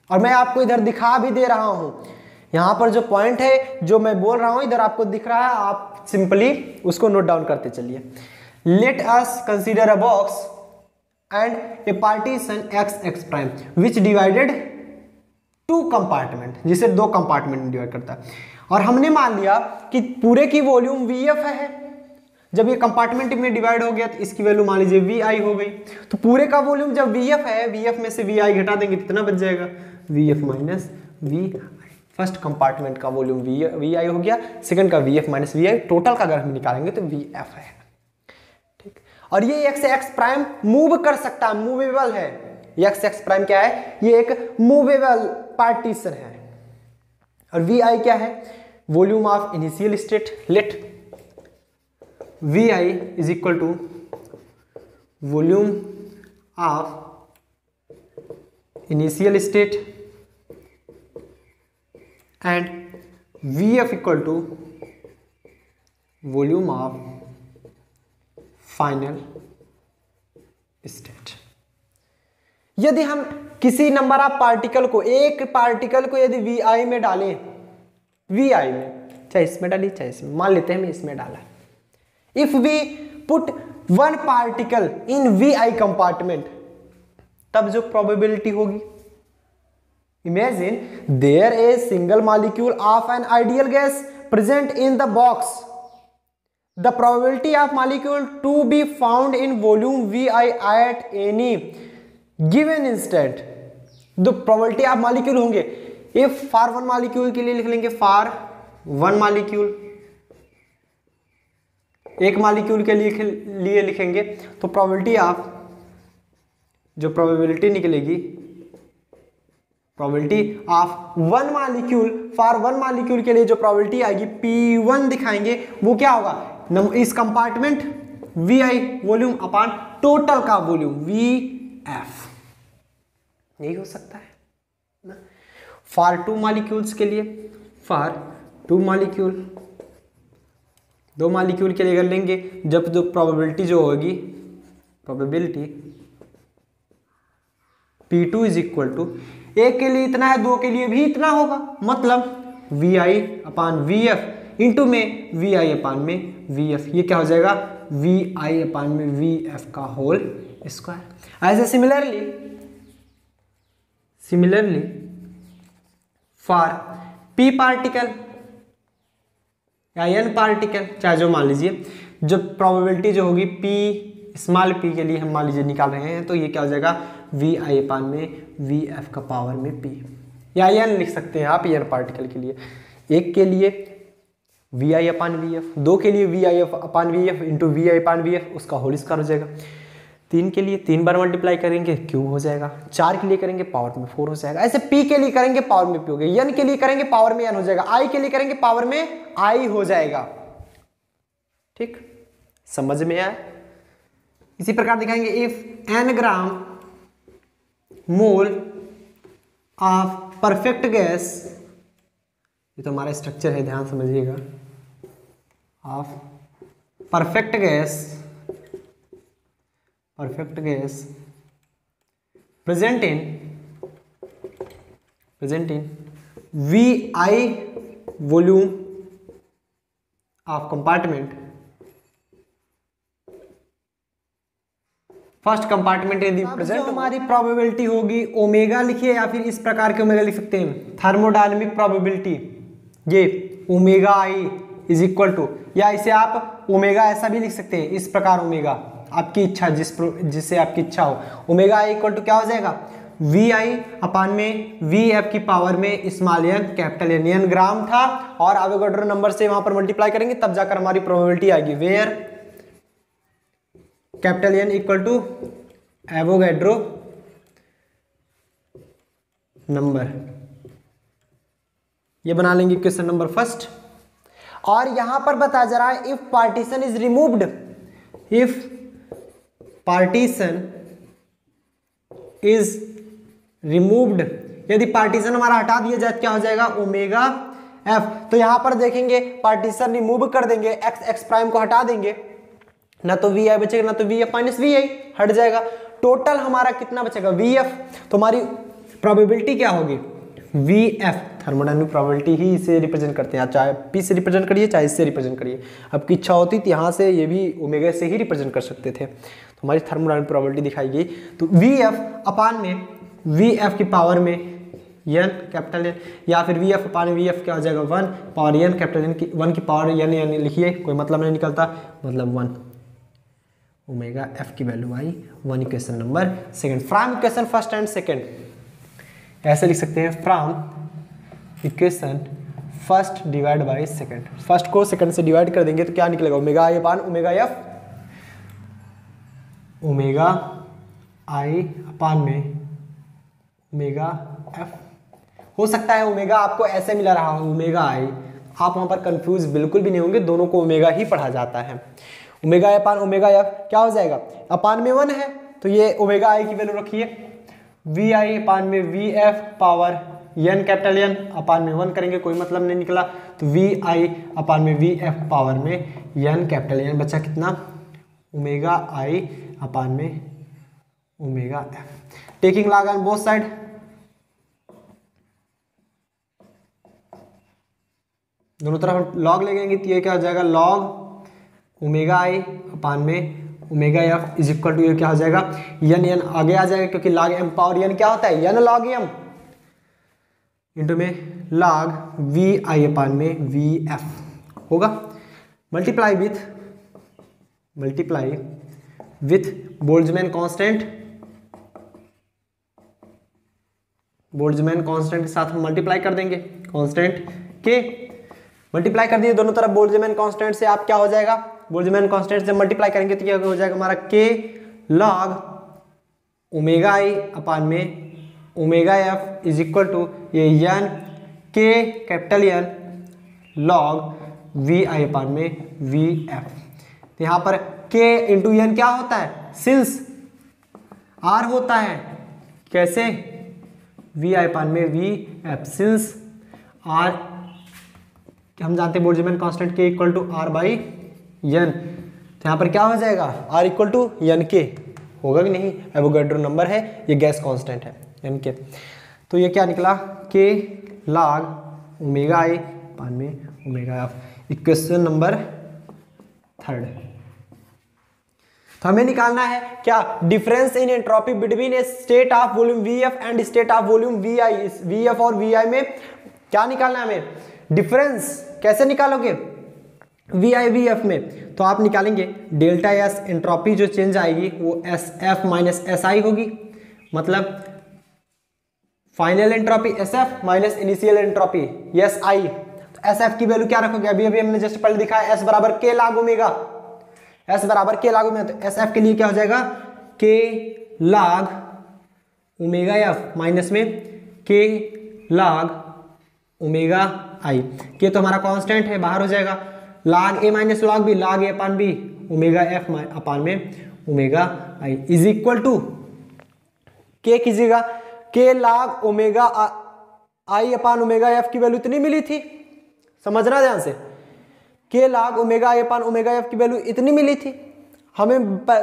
और मैं आपको इधर दिखा भी दे रहा हूं, यहां पर जो पॉइंट है जो मैं बोल रहा हूं इधर आपको दिख रहा है, आप सिंपली उसको नोट डाउन करते चलिए। Let us consider a box and a partition x prime which divided two compartment, जिसे दो कंपार्टमेंट में डिवाइड करता है, और हमने मान लिया कि पूरे की वॉल्यूम Vf है। जब ये कंपार्टमेंट में डिवाइड हो गया तो इसकी वैल्यू मान लीजिए Vi हो गई। तो पूरे का वॉल्यूम जब Vf है, Vf में से Vi घटा देंगे कितना बच जाएगा, Vf minus Vi। First compartment का वॉल्यूम Vi हो गया, सेकंड का Vf माइनस Vi, टोटल का अगर हम निकालेंगे तो Vf है। ठीक, और ये x प्राइम मूव कर सकता है, मूवेबल है। x प्राइम क्या है, ये एक मूवेबल पार्टीशन है। और Vi क्या है, volume of initial state. Let Vi is equal to volume of initial state and Vf equal to volume of final state. यदि हम किसी नंबर ऑफ पार्टिकल को, एक पार्टिकल को यदि Vi में डालें, Vi में, चाहे इसमें डाली चाहे इसमें, मान लेते हैं मैं इसमें डाला, if we put one particle in Vi compartment, तब जो प्रोबेबिलिटी होगी, imagine there a single molecule of an ideal gas present in the box, the probability of molecule to be found in volume Vi at any given instant, the probability of molecule होंगे, if for one molecule के लिए लिख लेंगे for one molecule, एक molecule के लिए लिखेंगे तो probability of, जो probability निकलेगी, probability of one molecule, for one molecule के लिए जो probability आएगी P1 दिखाएंगे, वो क्या होगा, इस कंपार्टमेंट Vi वॉल्यूम अपान टोटल का वॉल्यूम Vf, यही हो सकता है ना। फॉर टू मॉलिक्यूल्स के लिए, फॉर टू मॉलिक्यूल, दो मॉलिक्यूल के लिए कर लेंगे, जब जो प्रोबेबिलिटी जो होगी, probability P2 is equal to, एक के लिए इतना है, दो के लिए भी इतना होगा, मतलब Vi अपान Vf इंटू में Vi अपान में Vf, ये क्या हो जाएगा, Vi अपान में Vf का होल स्क्वायर। ऐसे सिमिलरली फॉर P पार्टिकल या N पार्टिकल, चाहे जो मान लीजिए, जब प्रोबेबिलिटी जो होगी P स्मॉल p के लिए हम मान लीजिए निकाल रहे हैं, तो ये क्या हो जाएगा, Vi अपान में Vf का पावर में P, या N लिख सकते हैं आप N पार्टिकल के लिए। एक के लिए Vi अपान Vf, दो के लिए Vi अपान Vf इंटू Vi अपान Vf, उसका होल स्क्वायर हो जाएगा। तीन के लिए 3 बार मल्टीप्लाई करेंगे क्यूब हो जाएगा, 4 के लिए करेंगे पावर में 4 हो जाएगा, ऐसे P के लिए करेंगे पावर में P हो गया, N के लिए करेंगे पावर में N हो जाएगा, I के लिए करेंगे पावर में I हो जाएगा। ठीक, समझ में आया। इसी प्रकार दिखाएंगे, if n gram mole of perfect gas, ये तो हमारा स्ट्रक्चर है, ध्यान समझिएगा, of perfect gas present in Vi volume of compartment first compartment यदि प्रेजेंट, हमारी प्रोबेबिलिटी होगी ओमेगा लिखिए या फिर इस प्रकार के ओमेगा लिख सकते हैं, थर्मोडायनेमिक प्रोबेबिलिटी ये omega I is equal to, या इसे आप ओमेगा ऐसा भी लिख सकते हैं इस प्रकार, ओमेगा आपकी इच्छा जिससे आपकी इच्छा हो, ओमेगा आई इक्वल टू क्या हो जाएगा वी आई अपान में वी एफ की पावर में small N capital N, N gram था और एवोगैड्रो नंबर से वहां पर मल्टीप्लाई करेंगे तब जाकर हमारी प्रोबेबिलिटी आएगी, where capital N equal to Avogadro number. ये बना लेंगे क्वेश्चन नंबर फर्स्ट। और यहां पर बताया जा रहा है if partition is removed, if partition is removed, यदि पार्टीशन हमारा हटा दिया जाए क्या हो जाएगा ओमेगा एफ। तो यहां पर देखेंगे पार्टीशन रिमूव कर देंगे, एक्स एक्स प्राइम को हटा देंगे, ना तो वी आई बचेगा ना तो वी एफ माइनस वी आई हट जाएगा, टोटल हमारा कितना बचेगा वी एफ। तो हमारी प्रोबेबिलिटी क्या होगी वी एफ, थर्मोडायनेमिक प्रोबेबिलिटी ही इसे रिप्रेजेंट करते हैं, चाहे पी से रिप्रेजेंट करिए चाहे इससे रिप्रेजेंट करिए, आपकी इच्छा होती तो यहाँ से ये भी ओमेगा से ही रिप्रेजेंट कर सकते थे। तो हमारी थर्मोडायनेमिक प्रोबेबिलिटी दिखाई गई, तो वी एफ अपान में वी एफ की पावर में एन कैपिटल एन, या फिर we F upon V F क्या हो जाएगा 1 पावर एन कैपिटल एन की, 1 की पावर एन एन लिखिए, कोई मतलब नहीं निकलता, मतलब 1 ओमेगा एफ की वैल्यू आई 1 equation number second. From equation first and second ऐसे लिख सकते हैं, from equation first divide by second, first को सेकंड से डिवाइड कर देंगे तो क्या निकलेगा omega I upon omega F, omega I upon में ओमेगा एफ। हो सकता है ओमेगा आपको ऐसे मिला रहा हो ओमेगा आई, आप वहां पर कंफ्यूज बिल्कुल भी नहीं होंगे, दोनों को ओमेगा ही पढ़ा जाता है। Omega I upon omega F क्या हो जाएगा, अपान में 1 है तो ये ओमेगा आई की वैल्यू रखिए, वी आई अपान में V F power N capital N upon में 1 करेंगे, कोई मतलब नहीं निकला, तो वी आई अपान में वी एफ पावर में एन कैपिटल एन, बचा कितना ओमेगा आई अपान में omega F. Taking log on both side, दोनों तरफ लॉग लगेंगे तो ये क्या हो जाएगा लॉग ओमेगा आई अपान में omega F is equal to ये क्या हो जाएगा एन एन आगे आ जाएगा, क्योंकि लॉग एम पावर एन क्या होता है एन लॉग एम इंटू में लॉग वी आई अपान में वी एफ होगा, मल्टीप्लाई विथ बोल्ट्जमैन कांस्टेंट के साथ हम मल्टीप्लाई कर देंगे, कांस्टेंट के मल्टीप्लाई कर दिए दोनों तरफ बोल्ट्जमैन कांस्टेंट से, आप क्या हो जाएगा बोल्ट्जमैन कांस्टेंट से मल्टीप्लाई करेंगे तो क्या हो जाएगा हमारा के लॉग ओमेगा आई अपान में omega F is equal to ये एन के capital N log V I upon में वी एफ। तो यहाँ पर के इंटू एन क्या होता है सिंस आर होता है, कैसे वी आई अपान में वी एफ, सिंस आर हम जानते हैं Boltzmann constant K equal to R by N, तो यहाँ पर क्या हो जाएगा आर इक्वल टू एन के होगा कि नहीं, एवोगैड्रो नंबर है, ये गैस कांस्टेंट है एन के, तो ये क्या निकला के लॉग ओमेगा आई पान में omega F. Equation number third, तो हमें निकालना है क्या difference in entropy between a state of volume V F and state of volume we I. We F और वी आई में क्या निकालना है हमें डिफरेंस, कैसे निकालोगे वी आई वी एफ में, तो आप निकालेंगे डेल्टा एस, एंट्रोपी जो चेंज आएगी वो S F minus S I होगी, मतलब final entropy S F minus initial entropy S I. तो एस एफ की वैल्यू क्या रखोगे, अभी अभी हमने जस्ट पहले दिखाया एस बराबर के लॉग ओमेगा, एस बराबर के लॉग ओमेगा, तो एस एफ के लिए क्या हो जाएगा के लॉग ओमेगा एफ माइनस में के लॉग ओमेगा आई, के तो हमारा कांस्टेंट है बाहर हो जाएगा, log A minus log B, log A upon B omega F upon में omega I is equal to K कीजिएगा K log omega I upon omega F की वैल्यू इतनी मिली थी, समझना ध्यान से, K log omega I upon omega F की वैल्यू इतनी मिली थी, हमें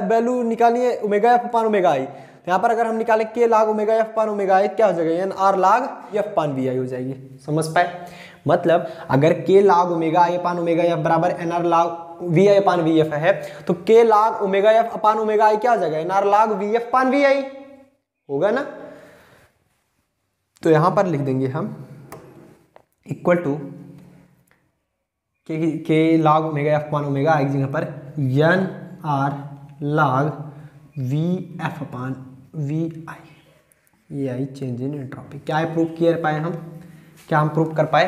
वैल्यू निकालनी है omega F upon omega I, तो यहाँ पर अगर हम निकालें K log omega F upon omega I क्या हो जाएगा N R log F upon V I हो जाएगी, समझ पाए। मतलब अगर K log omega I upon omega F बराबर N R log V I upon V F है, तो K log omega F upon omega I क्या आ जाएगा, N R log V F upon V I होगा ना। तो यहां पर लिख देंगे हम equal to K log omega F upon omega I की जगह पर N R log V F upon V I, ये आई चेंज इन एंट्रोपी। क्या है प्रूफ कर पाए हम, क्या हम प्रूफ कर पाए,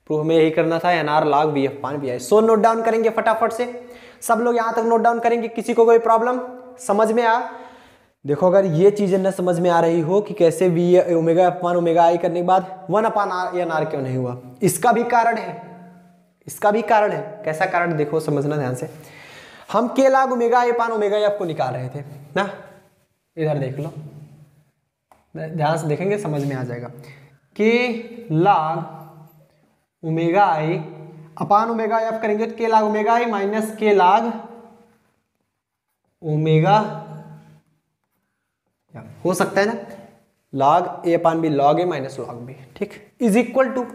प्रूफ हमें यही करना था N R log V F upon V I. So note down करेंगे फटाफट से, सब लोग यहां तक नोट डाउन करेंगे, किसी को कोई प्रॉब्लम समझ में आ। देखो अगर ये चीजें न समझ में आ रही हो कि कैसे वी omega F upon omega I करने के बाद 1 अपान आर एन आर क्यों नहीं हुआ, इसका भी कारण है, इसका भी कारण है। कैसा कारण देखो, समझना ध्यान से। हम के log omega I upon omega F को निकाल रहे थे ना, इधर देख लो, ध्यान से देखेंगे समझ में आ जाएगा। K log omega I upon omega F करेंगे तो K log omega I minus K log omega हो सकता है ना, log A upon B log A minus log B, ठीक, is equal to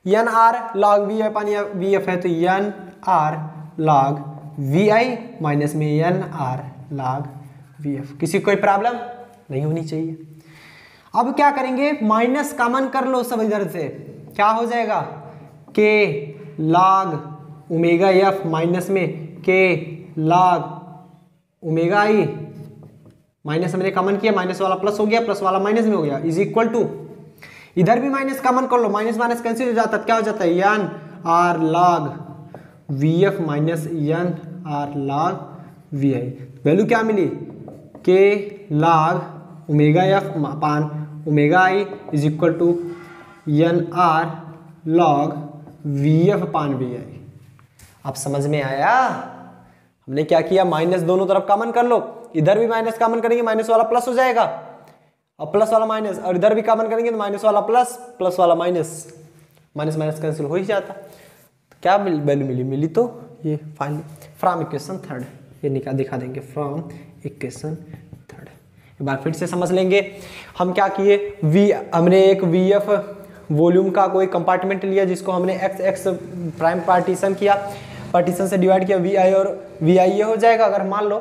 N R log V upon V F है तो N R log V I minus में N R log V F. किसी को कोई प्रॉब्लम नहीं होनी चाहिए। अब क्या करेंगे, माइनस कॉमन कर लो सब इधर से, क्या हो जाएगा, K log omega F minus में के log ओमेगा आई, माइनस हमने कॉमन किया, माइनस वाला प्लस हो गया, प्लस वाला माइनस में हो गया, इज इक्वल टू इधर भी माइनस कॉमन कर लो, माइनस माइनस कैंसिल हो जाता है, क्या हो जाता है, N R log V F minus N R log V I. Value क्या मिली, K log omega F upon omega I is equal to N R log V F upon V I. अब समझ में आया, हमने क्या किया, माइनस दोनों तरफ कॉमन कर लो, इधर भी माइनस कॉमन करेंगे, माइनस वाला प्लस हो जाएगा, और प्लस वाला माइनस, और इधर भी कॉमन करेंगे तो माइनस वाला प्लस, प्लस वाला माइनस, माइनस माइनस कैंसिल हो ही जाता। तो क्या वैल्यू मिली, मिली तो ये फाइनली फ्रॉम इक्वेशन थर्ड, ये निकाल दिखा देंगे फ्रॉम इक्वेशन थर्ड। एक बार फिर से समझ लेंगे, हम क्या किए, हमने एक वी एफ वॉल्यूम का कोई कंपार्टमेंट लिया जिसको हमने एक्स एक्स प्राइम पार्टीशन किया, पार्टीशन से डिवाइड किया, वी आई और वी आई ये हो जाएगा। अगर मान लो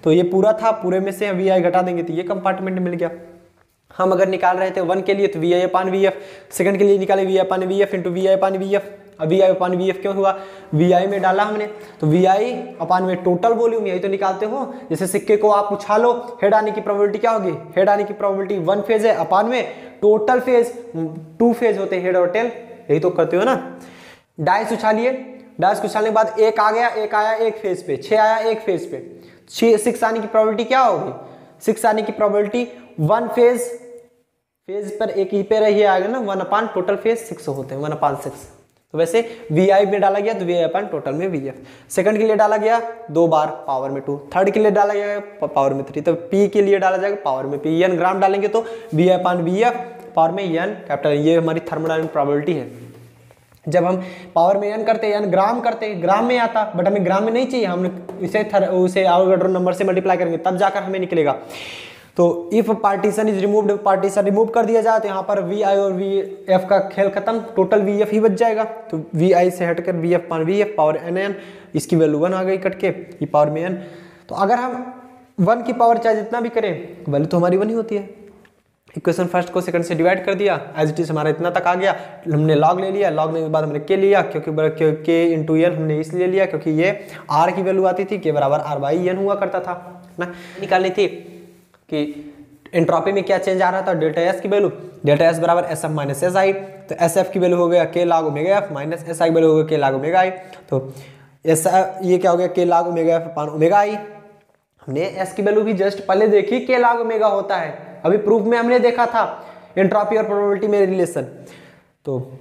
तो ये पूरा था, पूरे में से वी आई घटा देंगे तो ये कंपार्टमेंट मिल गया। हम अगर निकाल रहे थे 1 के लिए तो V I upon V F, second के लिए निकाले V I upon V F into V I upon V F. अब V I upon V F क्यों हुआ, वी आई में डाला हमने, तो वी आई अपान में टोटल वॉल्यूम, यही तो निकालते हो। जैसे सिक्के को आप उछालो, हेड आने की प्रोबेबिलिटी क्या होगी, हेड आने की प्रोबेबिलिटी 1 फेज है, अपान में टोटल फेज 2 फेज होते हैं, हेड और टेल, यही तो करते हो ना। डाइस उछालिए, डाइस को उछालने के बाद एक आ गया, एक आया एक फेज पे, 6 आया एक फेज पे, 6 आने की प्रोबेबिलिटी क्या होगी, 6 आने की प्रोबेबिलिटी 1 फेज पर एक ही पे रही आएगा ना, 1 अपान टोटल फेज 6 होते हैं, 1 अपान 6। तो वैसे वी आई में डाला गया तो वी आई अपान टोटल में वी एफ। सेकंड के लिए डाला गया 2 बार पावर में 2, थर्ड के लिए डाला गया पावर में 3, तो पी के लिए डाला जाएगा पावर में पी, एन ग्राम डालेंगे तो V I upon V F power में एन कैपिटल। ये हमारी थर्मोडायनामिक प्रोबेबिलिटी है। जब हम पावर में एन करते एन ग्राम करते, ग्राम में आता, बट हमें ग्राम में नहीं चाहिए, हम उसे आउटगोडा नंबर से मल्टीप्लाई करेंगे तब जाकर हमें निकलेगा। तो if partition is removed, partition remove कर दिया जाए तो यहाँ पर वी आई और वी एफ का खेल खत्म, टोटल वी एफ ही बच जाएगा। तो वी आई से हटकर वी एफ पान V F power N N, इसकी वैल्यू 1 आ गई कट के, ये पावर में एन। तो अगर हम 1 की पावर चाहे जितना भी करें, वैल्यू तो हमारी 1 ही होती है। इक्वेशन फर्स्ट को सेकंड से डिवाइड कर दिया, एज इट इज हमारा इतना तक आ गया, हमने लॉग ले लिया, लॉग लेने के बाद हमने के लिया, क्योंकि के इंटू एन हमने इसलिए लिया क्योंकि ये आर की वैल्यू आती थी, के बराबर आर बाई एन हुआ करता था ना। निकालनी थी कि एंट्रोपी में क्या चेंज आ रहा था, डेल्टा एस की वैल्यू, डेल्टा एस बराबर S F minus S I, तो एस एफ की वैल्यू हो गया के log omega F minus S I value हो गया के log ओमेगा आई। तो एस ये क्या हो गया, के log omega F upon omega आई। हमने एस की वैल्यू भी जस्ट पहले देखी, के log ओमेगा होता है, अभी प्रूफ में हमने देखा था एंट्रोपी और प्रोबेबिलिटी में रिलेशन। तो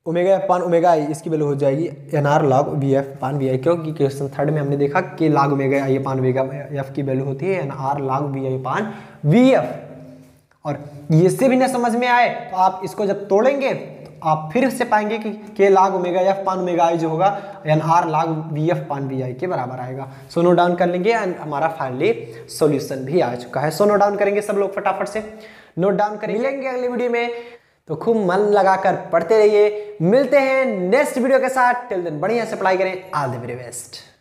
omega F upon omega I इसकी वैल्यू हो जाएगी N R log V F upon V I, क्योंकि क्वेश्चन थर्ड में हमने देखा कि log omega I upon omega F की वैल्यू होती है N R log V I upon V F. और ये से भी ना समझ में आए तो आप इसको जब तोड़ेंगे तो आप फिर से पाएंगे कि K log omega F upon omega I जो होगा N R log V F upon V I के बराबर आएगा। सो नोट डाउन कर लेंगे एंड हमारा फाइनली सॉल्यूशन भी आ चुका है। सो नोट डाउन करेंगे सब लोग फटाफट से, नोट डाउन करेंगे। मिलेंगे अगले वीडियो में, तो खूब मन लगाकर पढ़ते रहिए। मिलते हैं नेक्स्ट वीडियो के साथ। टिल देन बढ़िया से पढ़ाई करें। All the very best.